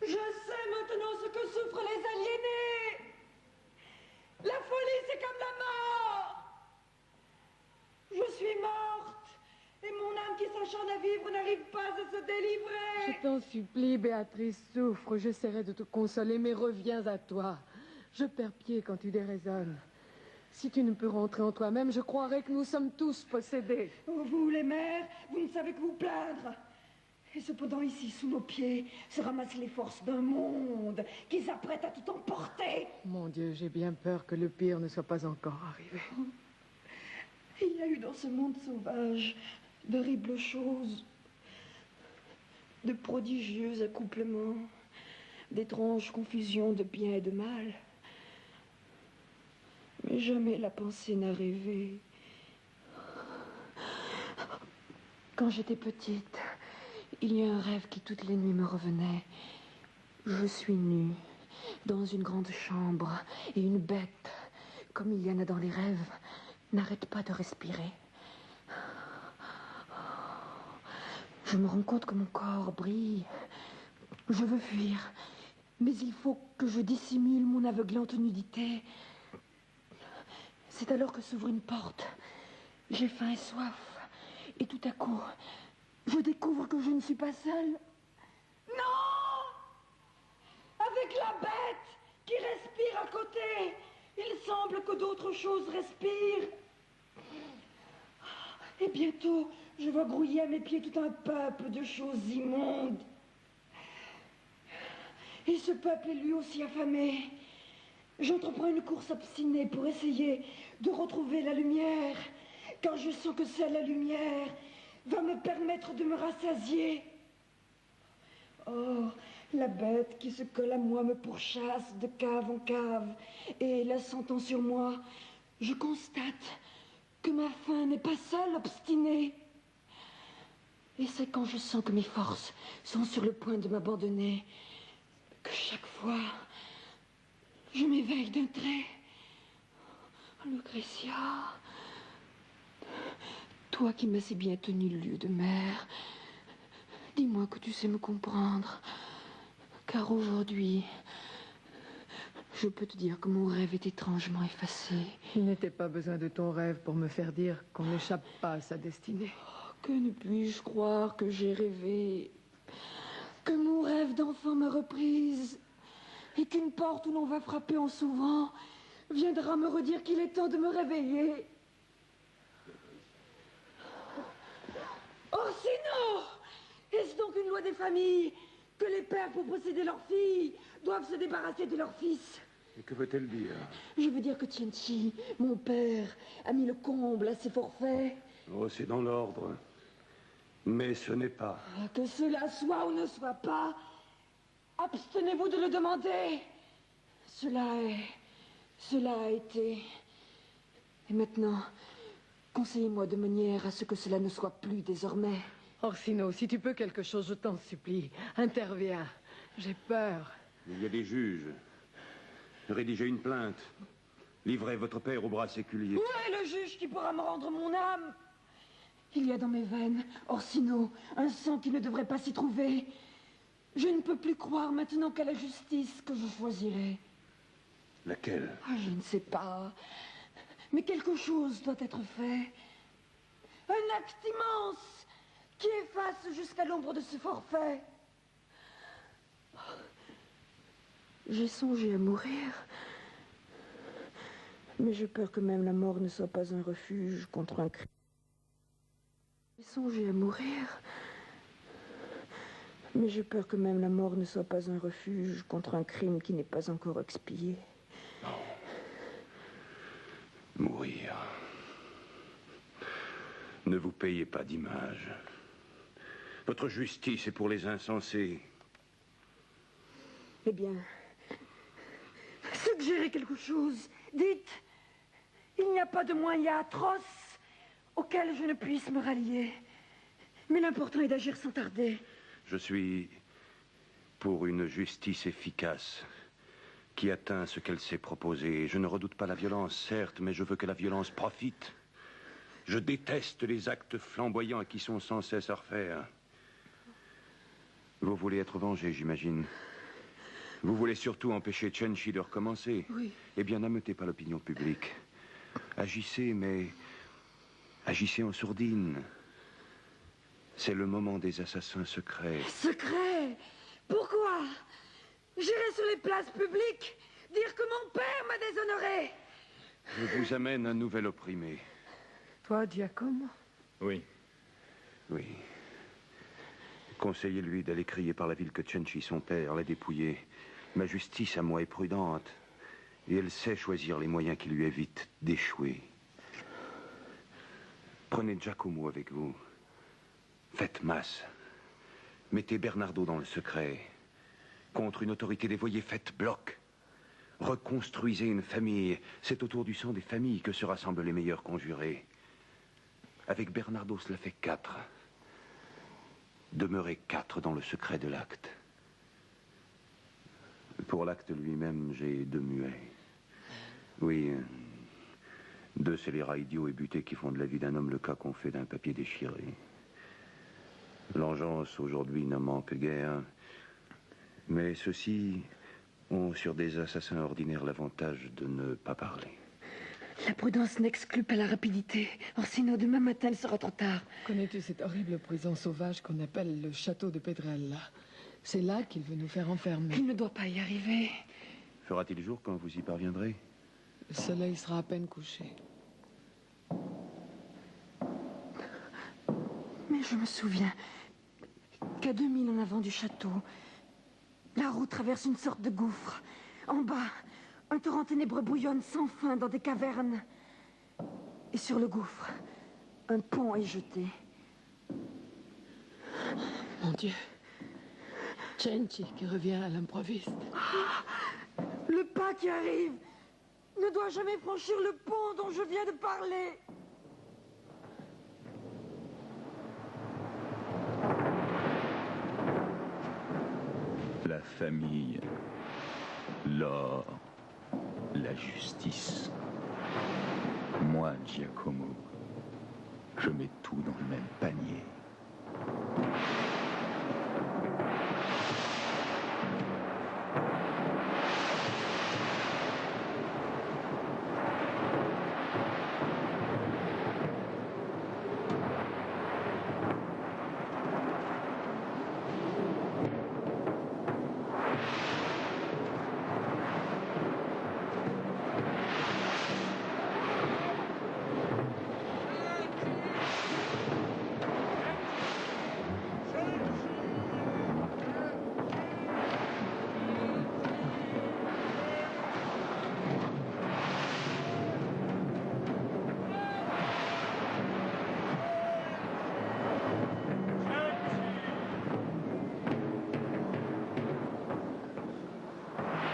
Je sais maintenant ce que souffrent les aliénés. La folie, c'est comme la mort. Je suis morte, et mon âme qui s'acharne à vivre n'arrive pas à se délivrer. Je t'en supplie, Béatrice, souffre. J'essaierai de te consoler, mais reviens à toi. Je perds pied quand tu déraisonnes. Si tu ne peux rentrer en toi-même, je croirais que nous sommes tous possédés. Vous, les mères, vous ne savez que vous plaindre. Et cependant, ici, sous nos pieds, se ramassent les forces d'un monde qui s'apprête à tout emporter. Mon Dieu, j'ai bien peur que le pire ne soit pas encore arrivé. Il y a eu dans ce monde sauvage d'horribles choses, de prodigieux accouplements, d'étranges confusions de bien et de mal. Mais jamais la pensée n'a rêvé. Quand j'étais petite, il y a un rêve qui toutes les nuits me revenait. Je suis nue, dans une grande chambre, et une bête, comme il y en a dans les rêves, n'arrête pas de respirer. Je me rends compte que mon corps brille. Je veux fuir, mais il faut que je dissimule mon aveuglante nudité. C'est alors que s'ouvre une porte. J'ai faim et soif. Et tout à coup, je découvre que je ne suis pas seule. Non! Avec la bête qui respire à côté. Il semble que d'autres choses respirent. Et bientôt, je vois grouiller à mes pieds tout un peuple de choses immondes. Et ce peuple est lui aussi affamé. J'entreprends une course obstinée pour essayer de retrouver la lumière, car je sens que seule la lumière va me permettre de me rassasier. Oh, la bête qui se colle à moi me pourchasse de cave en cave, et la sentant sur moi, je constate que ma faim n'est pas seule obstinée. Et c'est quand je sens que mes forces sont sur le point de m'abandonner que chaque fois, je m'éveille d'un trait. Lucrezia, toi qui m'as si bien tenu le lieu de mer, dis-moi que tu sais me comprendre, car aujourd'hui, je peux te dire que mon rêve est étrangement effacé. Il n'était pas besoin de ton rêve pour me faire dire qu'on n'échappe pas à sa destinée. Oh, que ne puis-je croire que j'ai rêvé, que mon rêve d'enfant m'a reprise, et qu'une porte où l'on va frapper en s'ouvrant viendra me redire qu'il est temps de me réveiller. Orsino! Est-ce donc une loi des familles que les pères, pour posséder leurs filles, doivent se débarrasser de leurs fils? Et que veut-elle dire? Je veux dire que Tienchi, mon père, a mis le comble à ses forfaits. Oh, c'est dans l'ordre. Mais ce n'est pas. Que cela soit ou ne soit pas, abstenez-vous de le demander. Cela a été. Et maintenant, conseillez-moi de manière à ce que cela ne soit plus désormais. Orsino, si tu peux quelque chose, je t'en supplie. Interviens. J'ai peur. Il y a des juges. Rédigez une plainte. Livrez votre père au bras séculier. Où est le juge qui pourra me rendre mon âme? Il y a dans mes veines, Orsino, un sang qui ne devrait pas s'y trouver. Je ne peux plus croire maintenant qu'à la justice que je choisirai. Laquelle? Je ne sais pas. Mais quelque chose doit être fait. Un acte immense qui efface jusqu'à l'ombre de ce forfait. J'ai songé à mourir. Mais j'ai peur que même la mort ne soit pas un refuge contre un crime. J'ai songé à mourir. Mais j'ai peur que même la mort ne soit pas un refuge contre un crime qui n'est pas encore expié. Non. Mourir. Ne vous payez pas d'image. Votre justice est pour les insensés. Eh bien, suggérez quelque chose. Dites, il n'y a pas de moyen atroce auquel je ne puisse me rallier. Mais l'important est d'agir sans tarder. Je suis pour une justice efficace qui atteint ce qu'elle s'est proposé. Je ne redoute pas la violence, certes, mais je veux que la violence profite. Je déteste les actes flamboyants qui sont sans cesse à refaire. Vous voulez être vengé, j'imagine. Vous voulez surtout empêcher Tienchi de recommencer. Oui. Eh bien, n'ameutez pas l'opinion publique. Agissez, mais agissez en sourdine. C'est le moment des assassins secrets. Secrets? Pourquoi? J'irai sur les places publiques dire que mon père m'a déshonoré. Je vous amène un nouvel opprimé. Toi, Giacomo? Oui. Oui. Conseillez-lui d'aller crier par la ville que Tienchi, son père, l'a dépouillé. Ma justice à moi est prudente. Et elle sait choisir les moyens qui lui évitent d'échouer. Prenez Giacomo avec vous. Faites masse. Mettez Bernardo dans le secret. Contre une autorité dévoyée, faites bloc. Reconstruisez une famille. C'est autour du sang des familles que se rassemblent les meilleurs conjurés. Avec Bernardo, cela fait 4. Demeurez 4 dans le secret de l'acte. Pour l'acte lui-même, j'ai 2 muets. Oui, 2 scélérats idiots et butés qui font de la vie d'un homme le cas qu'on fait d'un papier déchiré. L'engeance, aujourd'hui, ne manque guère. Mais ceux-ci ont sur des assassins ordinaires l'avantage de ne pas parler. La prudence n'exclut pas la rapidité. Or, sinon, demain matin, il sera trop tard. Connais-tu cette horrible prison sauvage qu'on appelle le château de Pedrella? C'est là qu'il veut nous faire enfermer. Il ne doit pas y arriver. Fera-t-il jour quand vous y parviendrez? Le soleil sera à peine couché. Mais je me souviens qu'à 2000 en avant du château, La route traverse une sorte de gouffre. En bas, un torrent ténébreux bouillonne sans fin dans des cavernes. Et sur le gouffre, un pont est jeté. Mon Dieu. Cenci qui revient à l'improviste. Le pas qui arrive ne doit jamais franchir le pont dont je viens de parler. La famille, l'or, la justice. Moi, Giacomo, je mets tout dans le même panier.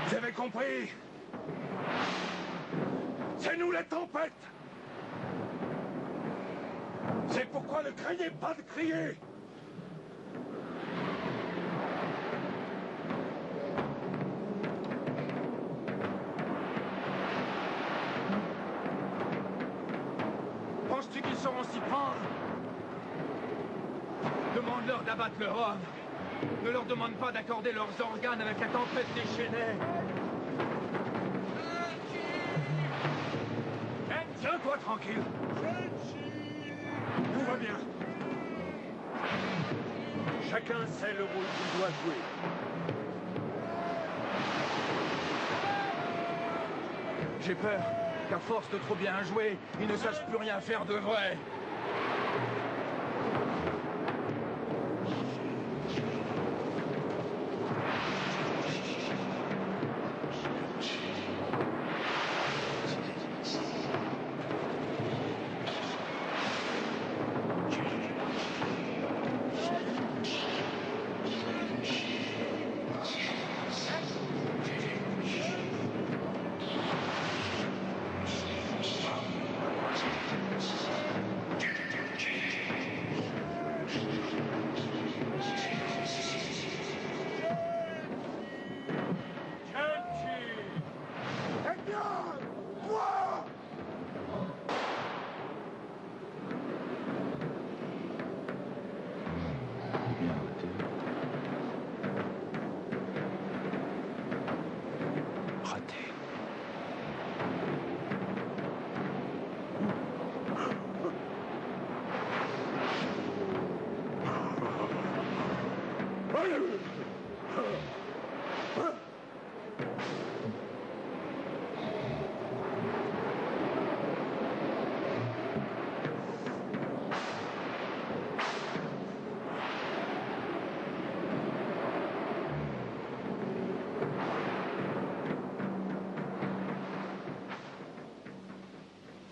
Vous avez compris? C'est nous la tempête! C'est pourquoi ne craignez pas de crier! Penses-tu qu'ils sauront s'y prendre? Demande-leur d'abattre leur homme. Ne leur demande pas d'accorder leurs organes avec la tempête déchaînée. Tiens-toi tranquille. Tout va bien. Chacun sait le rôle qu'il doit jouer. J'ai peur qu'à force de trop bien jouer, ils ne sachent plus rien faire de vrai.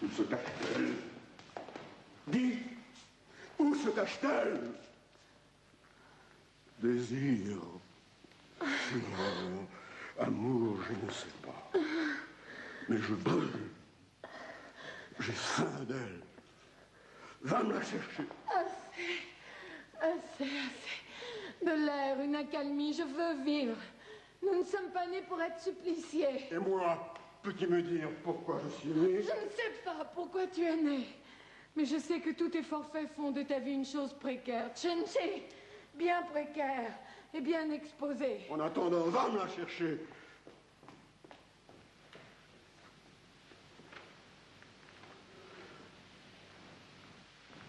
Où se cache-t-elle? Dis, où se cache-t-elle? Désir, fureur, amour, je ne sais pas. Mais je brûle. J'ai faim d'elle. Va me la chercher. Assez. De l'air, une accalmie, je veux vivre. Nous ne sommes pas nés pour être suppliciés. Et moi, peux-tu me dire pourquoi je suis né? Je ne sais pas pourquoi tu es né. Mais je sais que tous tes forfaits font de ta vie une chose précaire. Cenci, bien précaire et bien exposée. En attendant, va me la chercher.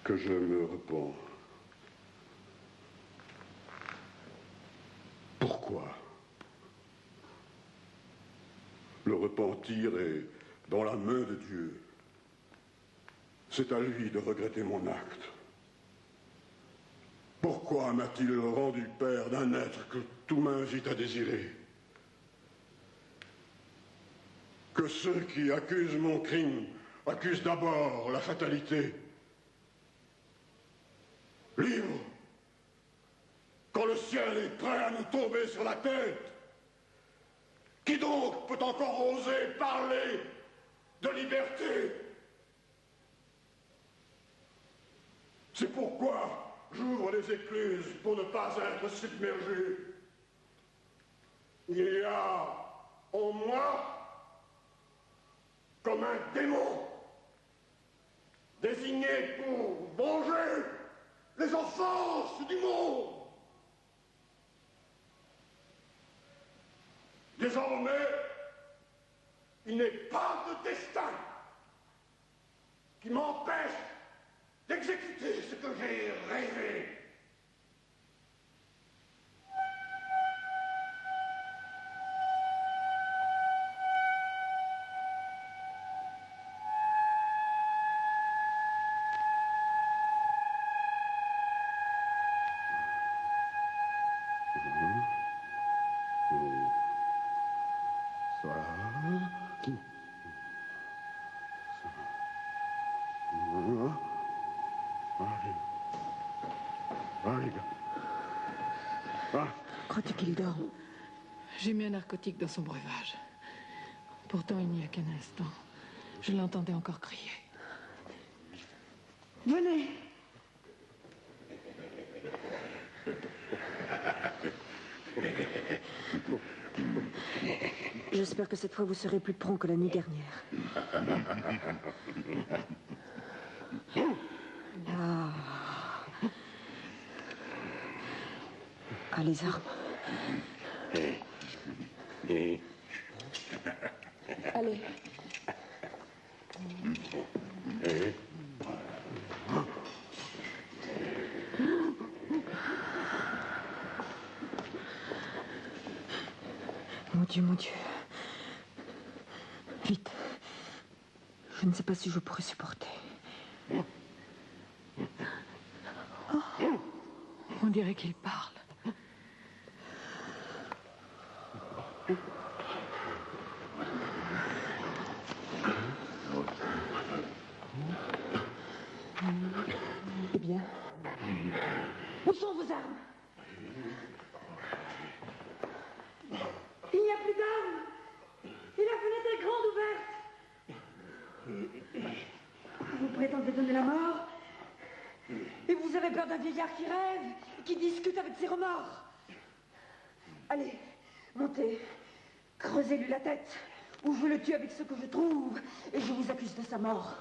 Que je me repens. Pourquoi? Le repentir est dans la main de Dieu. C'est à lui de regretter mon acte. Pourquoi? Pourquoi m'a-t-il rendu père d'un être que tout m'invite à désirer? Que ceux qui accusent mon crime accusent d'abord la fatalité. Libre, quand le ciel est prêt à nous tomber sur la tête, qui donc peut encore oser parler de liberté? C'est pourquoi j'ouvre les écluses pour ne pas être submergé. Il y a en moi comme un démon désigné pour venger les offenses du monde. Désormais, il n'est pas de destin qui m'empêche d'exécuter ce que j'ai rêvé. Crois-tu qu'il dort? J'ai mis un narcotique dans son breuvage. Pourtant, il n'y a qu'un instant. Je l'entendais encore crier. Venez. J'espère que cette fois vous serez plus prompt que la nuit dernière. Ah. Ah, les armes. Allez. Mon Dieu. Vite. Je ne sais pas si je pourrais supporter. Oh. On dirait qu'il parle. Eh bien, où sont vos armes? Il n'y a plus d'armes. Et la fenêtre est grande ouverte. Vous prétendez donner la mort? Et vous avez peur d'un vieillard qui rêve, qui discute avec ses remords? Allez, montez, creusez-lui la tête, ou je le tue avec ce que je trouve, et je vous accuse de sa mort.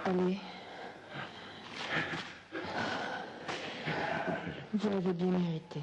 Allez. Vous l'avez bien mérité.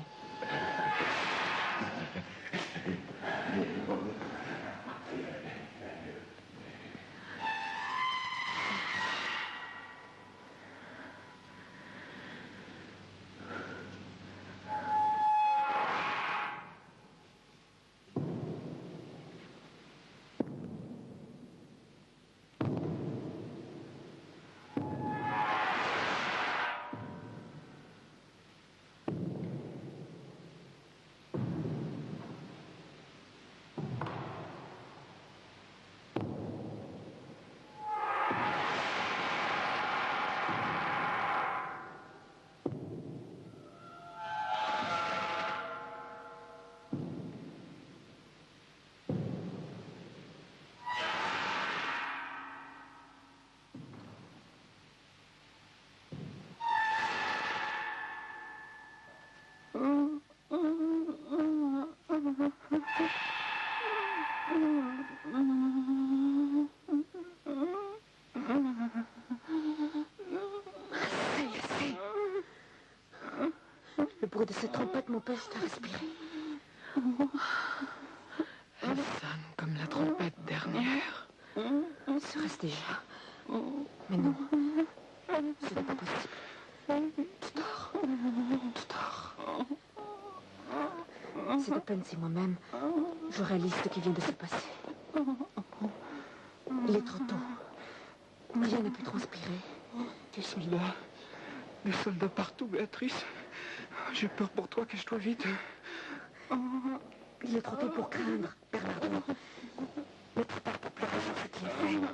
bruit de cette trompette m'empêche de respirer. Elle sonne comme la trompette dernière. Serait-ce déjà? Mais non, ce n'est pas possible. Tu dors. Tu dors. C'est à peine si moi-même, je réalise ce qui vient de se passer. Il est trop tôt. Rien n'a pu transpirer. Des soldats partout, Béatrice. J'ai peur pour toi, cache-toi vite. Il est trop tôt pour craindre, Bernardo. Mais trop tard pour pleurer sur ce qui est vrai.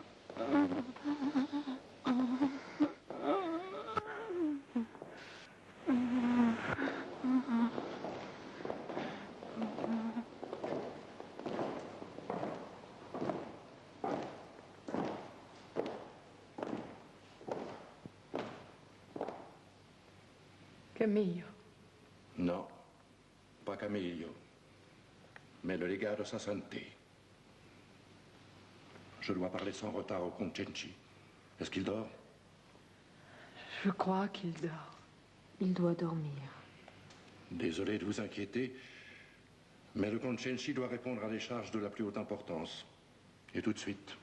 Camillo. Non, pas Camillo, mais le légat de sa santé. Je dois parler sans retard au comte Cenci. Est-ce qu'il dort? Je crois qu'il dort. Il doit dormir. Désolé de vous inquiéter, mais le comte Cenci doit répondre à des charges de la plus haute importance. Et tout de suite.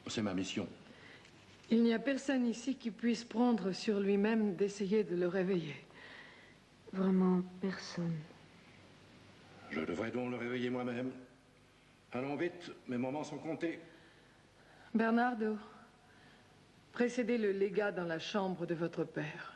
C'est ma mission. Il n'y a personne ici qui puisse prendre sur lui-même d'essayer de le réveiller. Vraiment personne. Je devrais donc le réveiller moi-même. Allons vite, mes moments sont comptés. Bernardo, précédez le légat dans la chambre de votre père.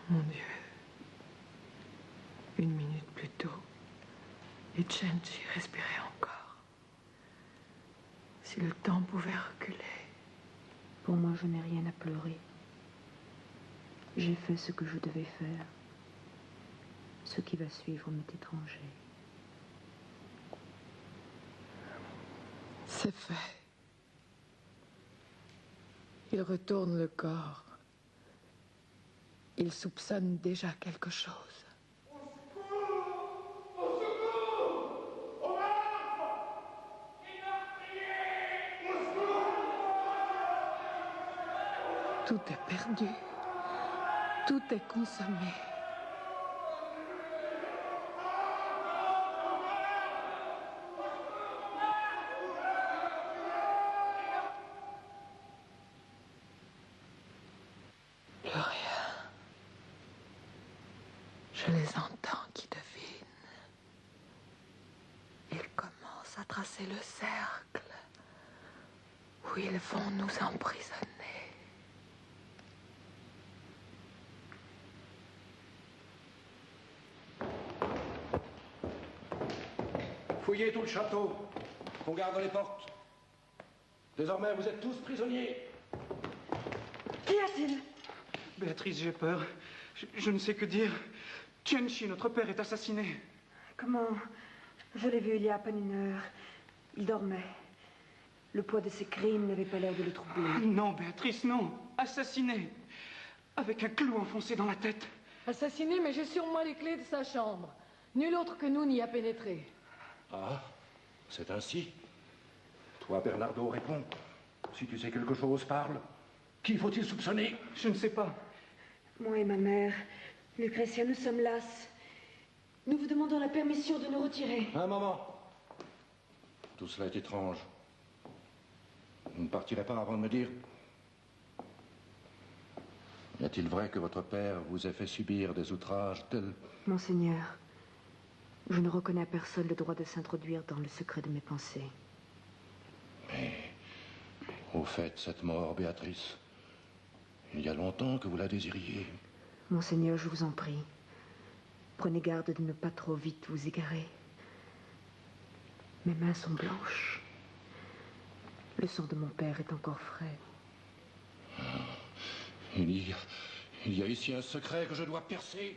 Mon Dieu. Une minute plus tôt, et Cenci respirait encore. Si le temps pouvait reculer. Pour moi, je n'ai rien à pleurer. J'ai fait ce que je devais faire. Ce qui va suivre m'est étranger. C'est fait. Il retourne le corps. Il soupçonne déjà quelque chose. Tout est perdu. Tout est consommé. Plus rien. Je les entends qui devinent. Ils commencent à tracer le cercle où ils vont nous emprisonner. Fouillez tout le château. Qu'on garde les portes. Désormais, vous êtes tous prisonniers. Qu'y a-t-il? Béatrice, j'ai peur. Je ne sais que dire. Cenci, notre père, est assassiné. Comment? Je l'ai vu il y a à peine une heure. Il dormait. Le poids de ses crimes n'avait pas l'air de le troubler. Non, Béatrice, non. Assassiné. Avec un clou enfoncé dans la tête. Assassiné, mais j'ai sur moi les clés de sa chambre. Nul autre que nous n'y a pénétré. Ah, c'est ainsi. Toi, Bernardo, réponds. Si tu sais quelque chose, parle. Qui faut-il soupçonner? Je ne sais pas. Moi et ma mère, Lucrezia, nous sommes lasses. Nous vous demandons la permission de nous retirer. Un moment. Tout cela est étrange. Vous ne partirez pas avant de me dire. Y a-t-il vrai que votre père vous ait fait subir des outrages tels... Monseigneur, je ne reconnais à personne le droit de s'introduire dans le secret de mes pensées. Mais, au fait, cette mort, Béatrice, il y a longtemps que vous la désiriez. Monseigneur, je vous en prie. Prenez garde de ne pas trop vite vous égarer. Mes mains sont blanches. Le sang de mon père est encore frais. Il y a ici un secret que je dois percer.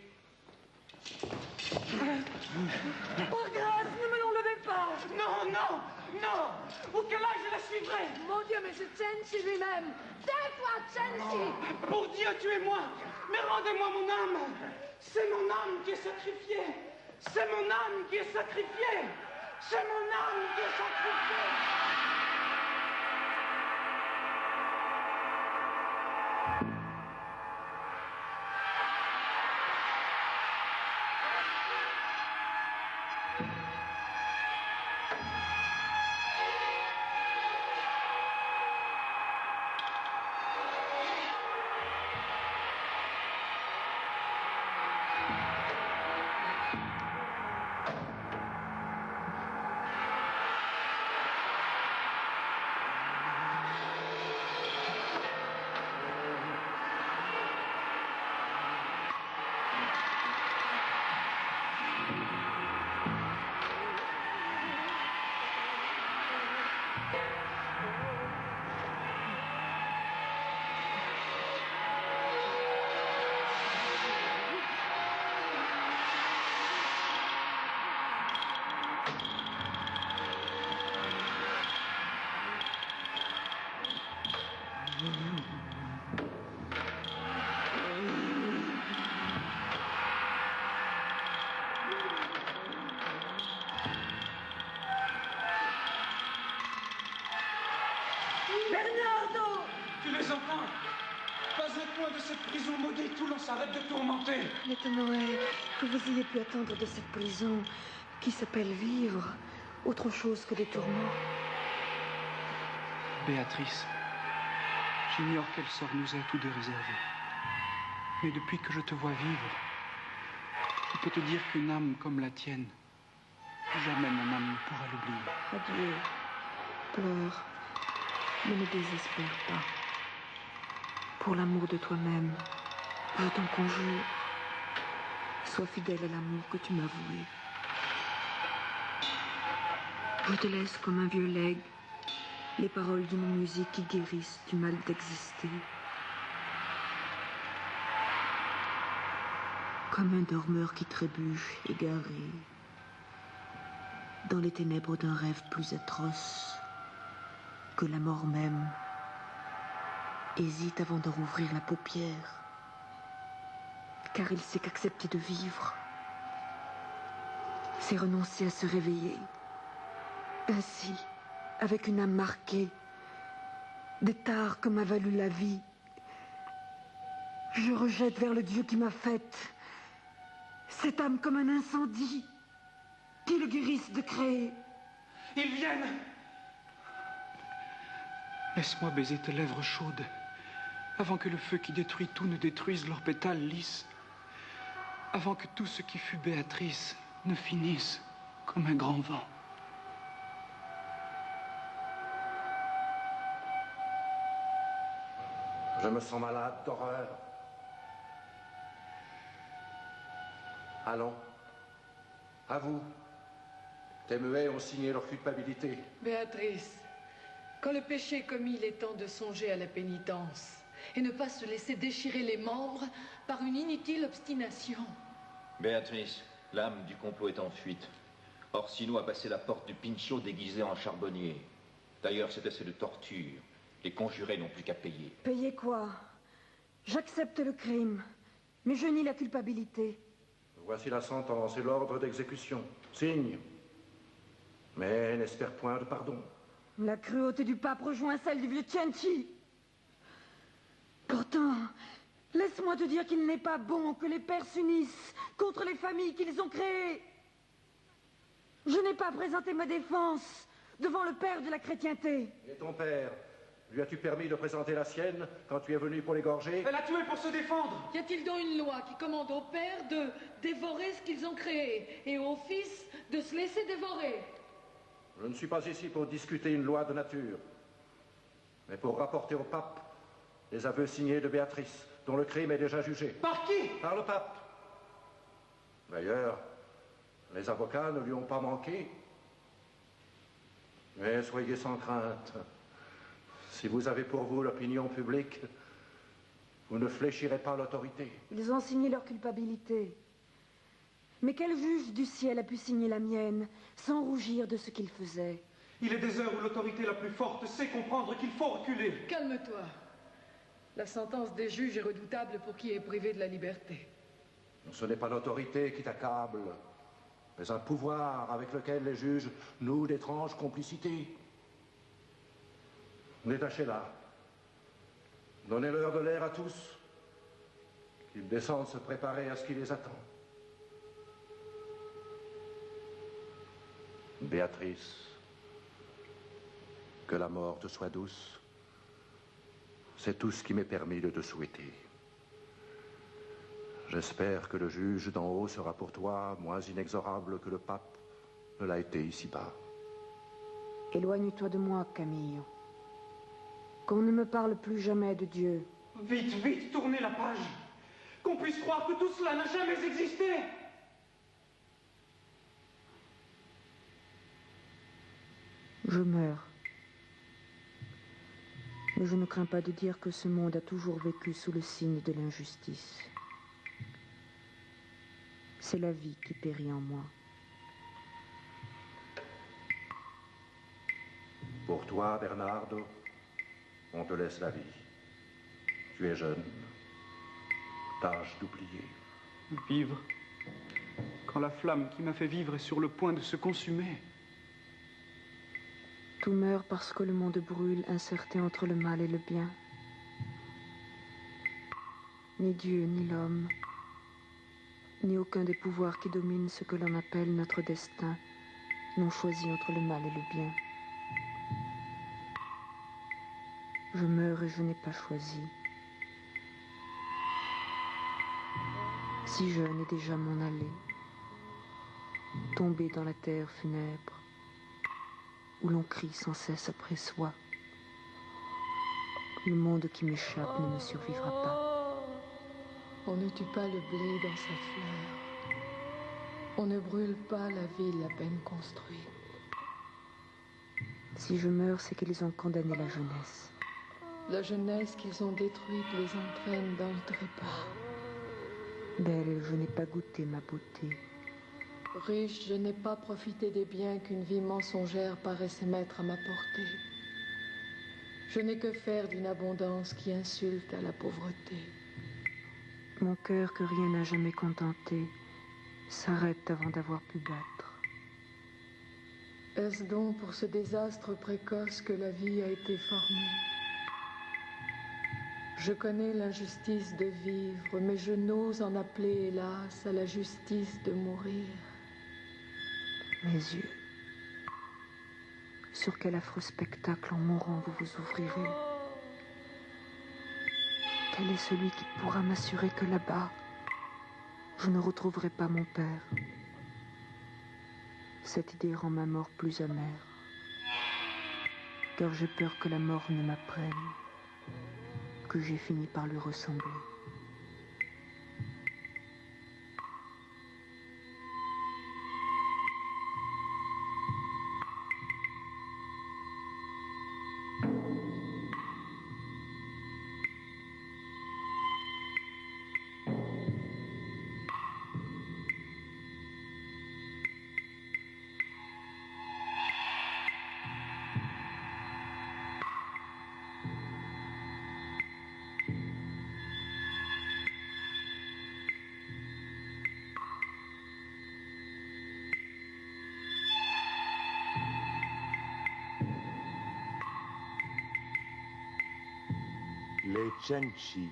Par grâce, ne me l'enlevez pas. Non, non, non. Auquel âge je la suivrai? Mon Dieu, mais c'est Cenci lui-même. C'est toi, Cenci. Pour Dieu, tuez-moi. Mais rendez-moi mon âme. C'est mon âme qui est sacrifiée. C'est mon âme qui est sacrifiée. C'est mon âme qui est sacrifiée. Bernardo! Tu les entends? Pas un coin de cette prison maudite où l'on s'arrête de tourmenter. M'étonnerait que vous ayez pu attendre de cette prison qui s'appelle vivre autre chose que des tourments. Béatrice, j'ignore quel sort nous est tous deux réservé. Mais depuis que je te vois vivre, je peux te dire qu'une âme comme la tienne, jamais mon âme ne pourra l'oublier. Adieu. Pleure, mais ne désespère pas. Pour l'amour de toi-même, je t'en conjure, sois fidèle à l'amour que tu m'as voué. Je te laisse comme un vieux legs les paroles d'une musique qui guérissent du mal d'exister. Comme un dormeur qui trébuche, égaré, dans les ténèbres d'un rêve plus atroce que la mort même, hésite avant de rouvrir la paupière, car il sait qu'accepter de vivre, c'est renoncer à se réveiller. Ainsi, avec une âme marquée, des tares que m'a valu la vie, je rejette vers le Dieu qui m'a faite cette âme comme un incendie qui le guérisse de créer. Ils viennent! Laisse-moi baiser tes lèvres chaudes, avant que le feu qui détruit tout ne détruise leurs pétales lisses, avant que tout ce qui fut Béatrice ne finisse comme un grand vent. Je me sens malade d'horreur. Allons, à vous. Tes muets ont signé leur culpabilité. Béatrice, quand le péché est commis, il est temps de songer à la pénitence et ne pas se laisser déchirer les membres par une inutile obstination. Béatrice, l'âme du complot est en fuite. Orsino a passé la porte du Pincio déguisé en charbonnier. D'ailleurs, c'est assez de torture. Les conjurés n'ont plus qu'à payer. Payer quoi? J'accepte le crime, mais je nie la culpabilité. Voici la sentence et l'ordre d'exécution. Signe. Mais n'espère point de pardon. La cruauté du pape rejoint celle du vieux Cenci. Pourtant, laisse-moi te dire qu'il n'est pas bon que les pères s'unissent contre les familles qu'ils ont créées. Je n'ai pas présenté ma défense devant le père de la chrétienté. Et ton père, lui as-tu permis de présenter la sienne quand tu es venu pour l'égorger? Elle a tué pour se défendre. Y a-t-il donc une loi qui commande aux pères de dévorer ce qu'ils ont créé et aux fils de se laisser dévorer? Je ne suis pas ici pour discuter une loi de nature, mais pour rapporter au pape les aveux signés de Béatrice, dont le crime est déjà jugé. Par qui? Par le pape. D'ailleurs, les avocats ne lui ont pas manqué. Mais soyez sans crainte. Si vous avez pour vous l'opinion publique, vous ne fléchirez pas l'autorité. Ils ont signé leur culpabilité. Mais quel juge du ciel a pu signer la mienne sans rougir de ce qu'il faisait? Il est des heures où l'autorité la plus forte sait comprendre qu'il faut reculer. Calme-toi. La sentence des juges est redoutable pour qui est privé de la liberté. Ce n'est pas l'autorité qui t'accable, mais un pouvoir avec lequel les juges nouent d'étranges complicités. Détachez-la. Donnez-leur de l'air à tous. Qu'ils descendent se préparer à ce qui les attend. Béatrice, que la mort te soit douce. C'est tout ce qui m'est permis de te souhaiter. J'espère que le juge d'en haut sera pour toi moins inexorable que le pape ne l'a été ici-bas. Éloigne-toi de moi, Camille. Qu'on ne me parle plus jamais de Dieu. Vite, vite, tournez la page. Qu'on puisse croire que tout cela n'a jamais existé. Je meurs. Mais je ne crains pas de dire que ce monde a toujours vécu sous le signe de l'injustice. C'est la vie qui périt en moi. Pour toi, Bernardo, on te laisse la vie. Tu es jeune. Tâche d'oublier. Vivre. Quand la flamme qui m'a fait vivre est sur le point de se consumer. Tout meurt parce que le monde brûle, incertain entre le mal et le bien. Ni Dieu, ni l'homme, ni aucun des pouvoirs qui dominent ce que l'on appelle notre destin, n'ont choisi entre le mal et le bien. Je meurs et je n'ai pas choisi. Si jeune est déjà mon allée, tombée dans la terre funèbre, où l'on crie sans cesse après soi. Le monde qui m'échappe ne me survivra pas. On ne tue pas le blé dans sa fleur. On ne brûle pas la ville à peine construite. Si je meurs, c'est qu'ils ont condamné la jeunesse. La jeunesse qu'ils ont détruite les entraîne dans le trépas. Belle, je n'ai pas goûté ma beauté. Riche, je n'ai pas profité des biens qu'une vie mensongère paraissait mettre à ma portée. Je n'ai que faire d'une abondance qui insulte à la pauvreté. Mon cœur, que rien n'a jamais contenté, s'arrête avant d'avoir pu battre. Est-ce donc pour ce désastre précoce que la vie a été formée? Je connais l'injustice de vivre, mais je n'ose en appeler, hélas, à la justice de mourir. Mes yeux, sur quel affreux spectacle en mourant vous vous ouvrirez? Quel est celui qui pourra m'assurer que là-bas, je ne retrouverai pas mon père? Cette idée rend ma mort plus amère, car j'ai peur que la mort ne m'apprenne que j'ai fini par lui ressembler. Les Cenci.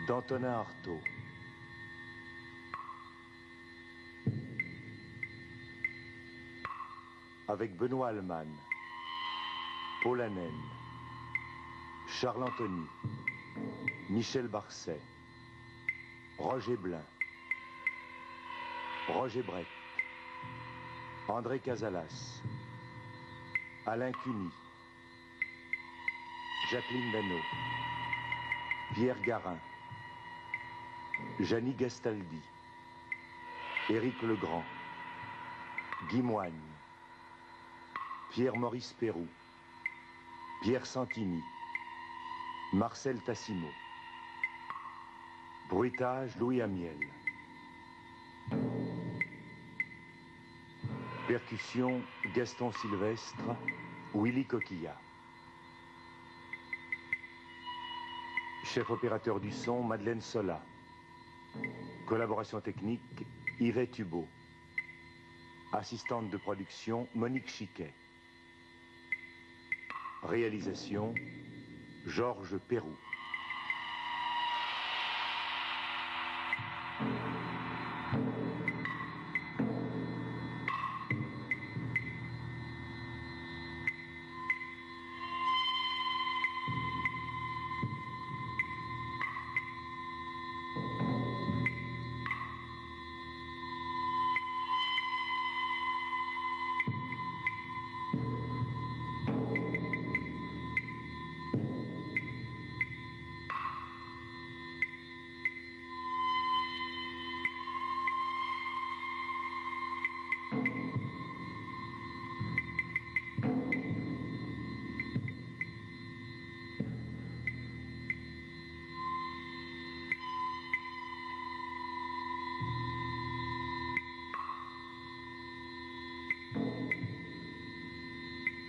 d'Antonin Artaud. Avec Benoît Alman, Paul Hanen, Charles Anthony, Michel Barcet, Roger Blin, Roger Brett, André Casalas, Alain Cuny, Jacqueline Dano, Pierre Garin, Jeannie Gastaldi, Éric Legrand, Guy Moigne, Pierre-Maurice Pérou, Pierre Santini, Marcel Tassimo. Bruitage Louis Amiel. Percussion Gaston Sylvestre, Willy Coquillat. Chef opérateur du son Madeleine Sola. Collaboration technique Yvette Hubeau. Assistante de production Monique Chiquet. Réalisation Georges Perroux.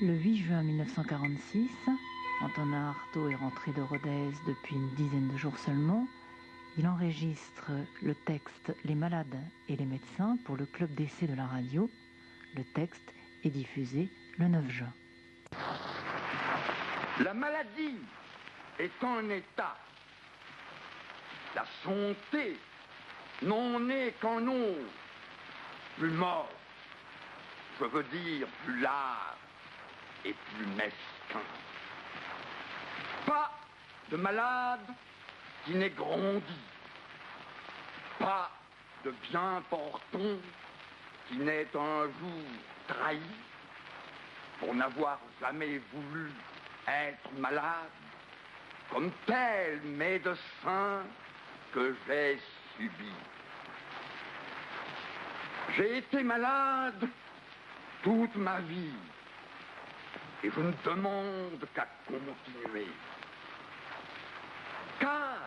Le 8 juin 1946, Antonin Artaud est rentré de Rodez depuis une dizaine de jours seulement. Il enregistre le texte « Les malades et les médecins » pour le club d'essai de la radio. Le texte est diffusé le 9 juin. La maladie est un état. La santé n'en est qu'un autre, plus mort, je veux dire plus large et plus mesquin. Pas de malade qui n'ait grandi, pas de bien portant qui n'ait un jour trahi pour n'avoir jamais voulu être malade, comme tel médecin que j'ai subi. J'ai été malade toute ma vie, et je ne demande qu'à continuer. Car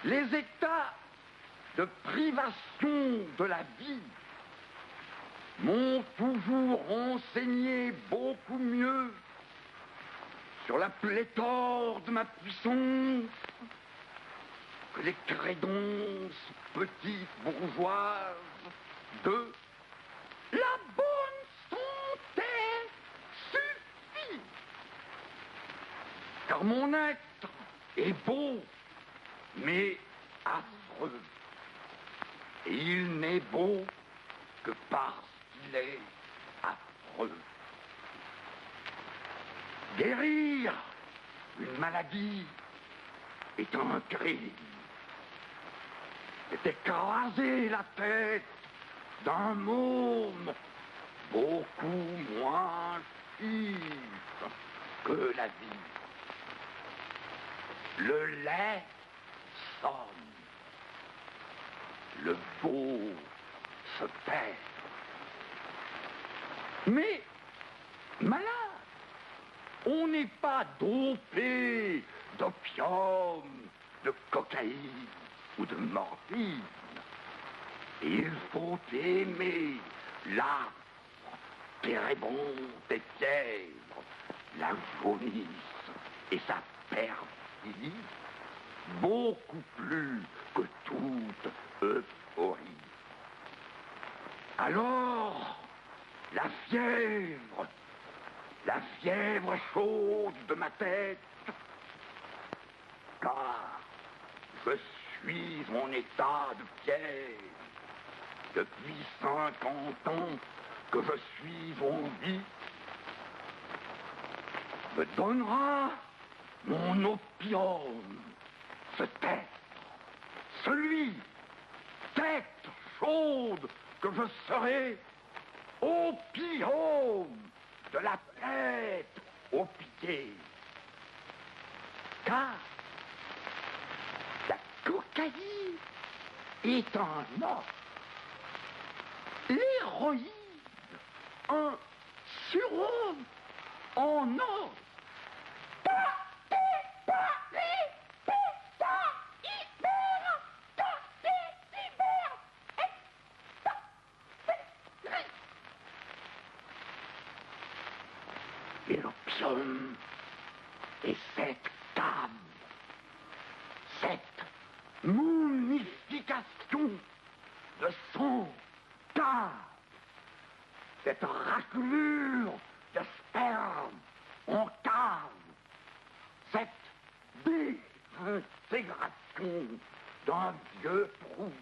les états de privation de la vie m'ont toujours enseigné beaucoup mieux sur la pléthore de ma puissance que les crédences petites bourgeoises de la bonne santé suffit. Car mon être est beau, mais affreux. Et il n'est beau que parce qu'il est affreux. Guérir une maladie est un crime. C'est écraser la tête d'un môme beaucoup moins chiffre que la vie. Le lait sonne. Le beau se perd. Mais, malade, on n'est pas dopé d'opium, de cocaïne ou de morphine. Il faut aimer l'âpre, térébonde des fièvres, la jaunisse et sa perfidie, beaucoup plus que toute euphorie. Alors, la fièvre chaude de ma tête, car je suis en état de piège. Depuis 50 ans que je suis en vie, me donnera mon opium, ce tête, celui, tête chaude que je serai, opium de la tête au piqué. Car caillis est un os. L'héroïne, un surhomme en os. Et l'opium est cette cave, cette momification de sang cave, cette raclure de sperme en cave, cette désintégration d'un vieux trou,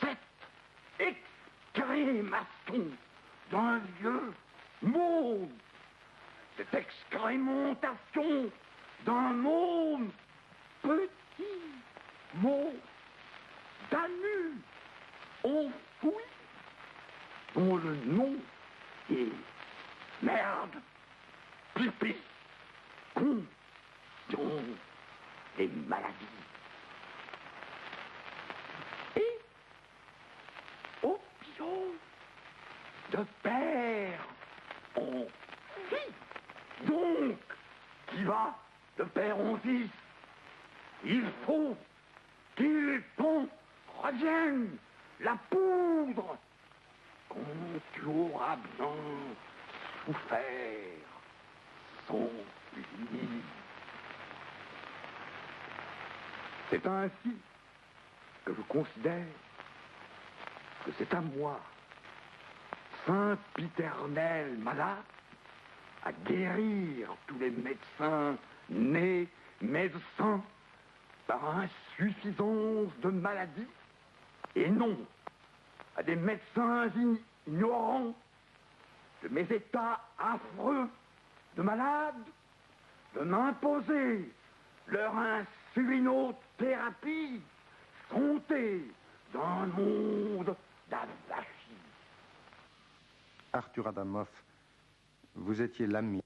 cette excrémation d'un vieux môme, cette excrémentation d'un môme petit, môme d'anus enfoui, dont le nom est merde, pipi, con, dont les maladies. Et opium de père en fils. Donc, qui va de père en fils? Il faut qu'il t'en revienne la poudre quand tu auras bien souffert sans lit. C'est ainsi que je considère que c'est à moi, Saint-Piternel malade, à guérir tous les médecins nés médecins par insuffisance de maladie, et non à des médecins ignorants de mes états affreux de malade, de m'imposer leur insulinothérapie santé d'un monde d'avachis. Arthur Adamoff, vous étiez l'ami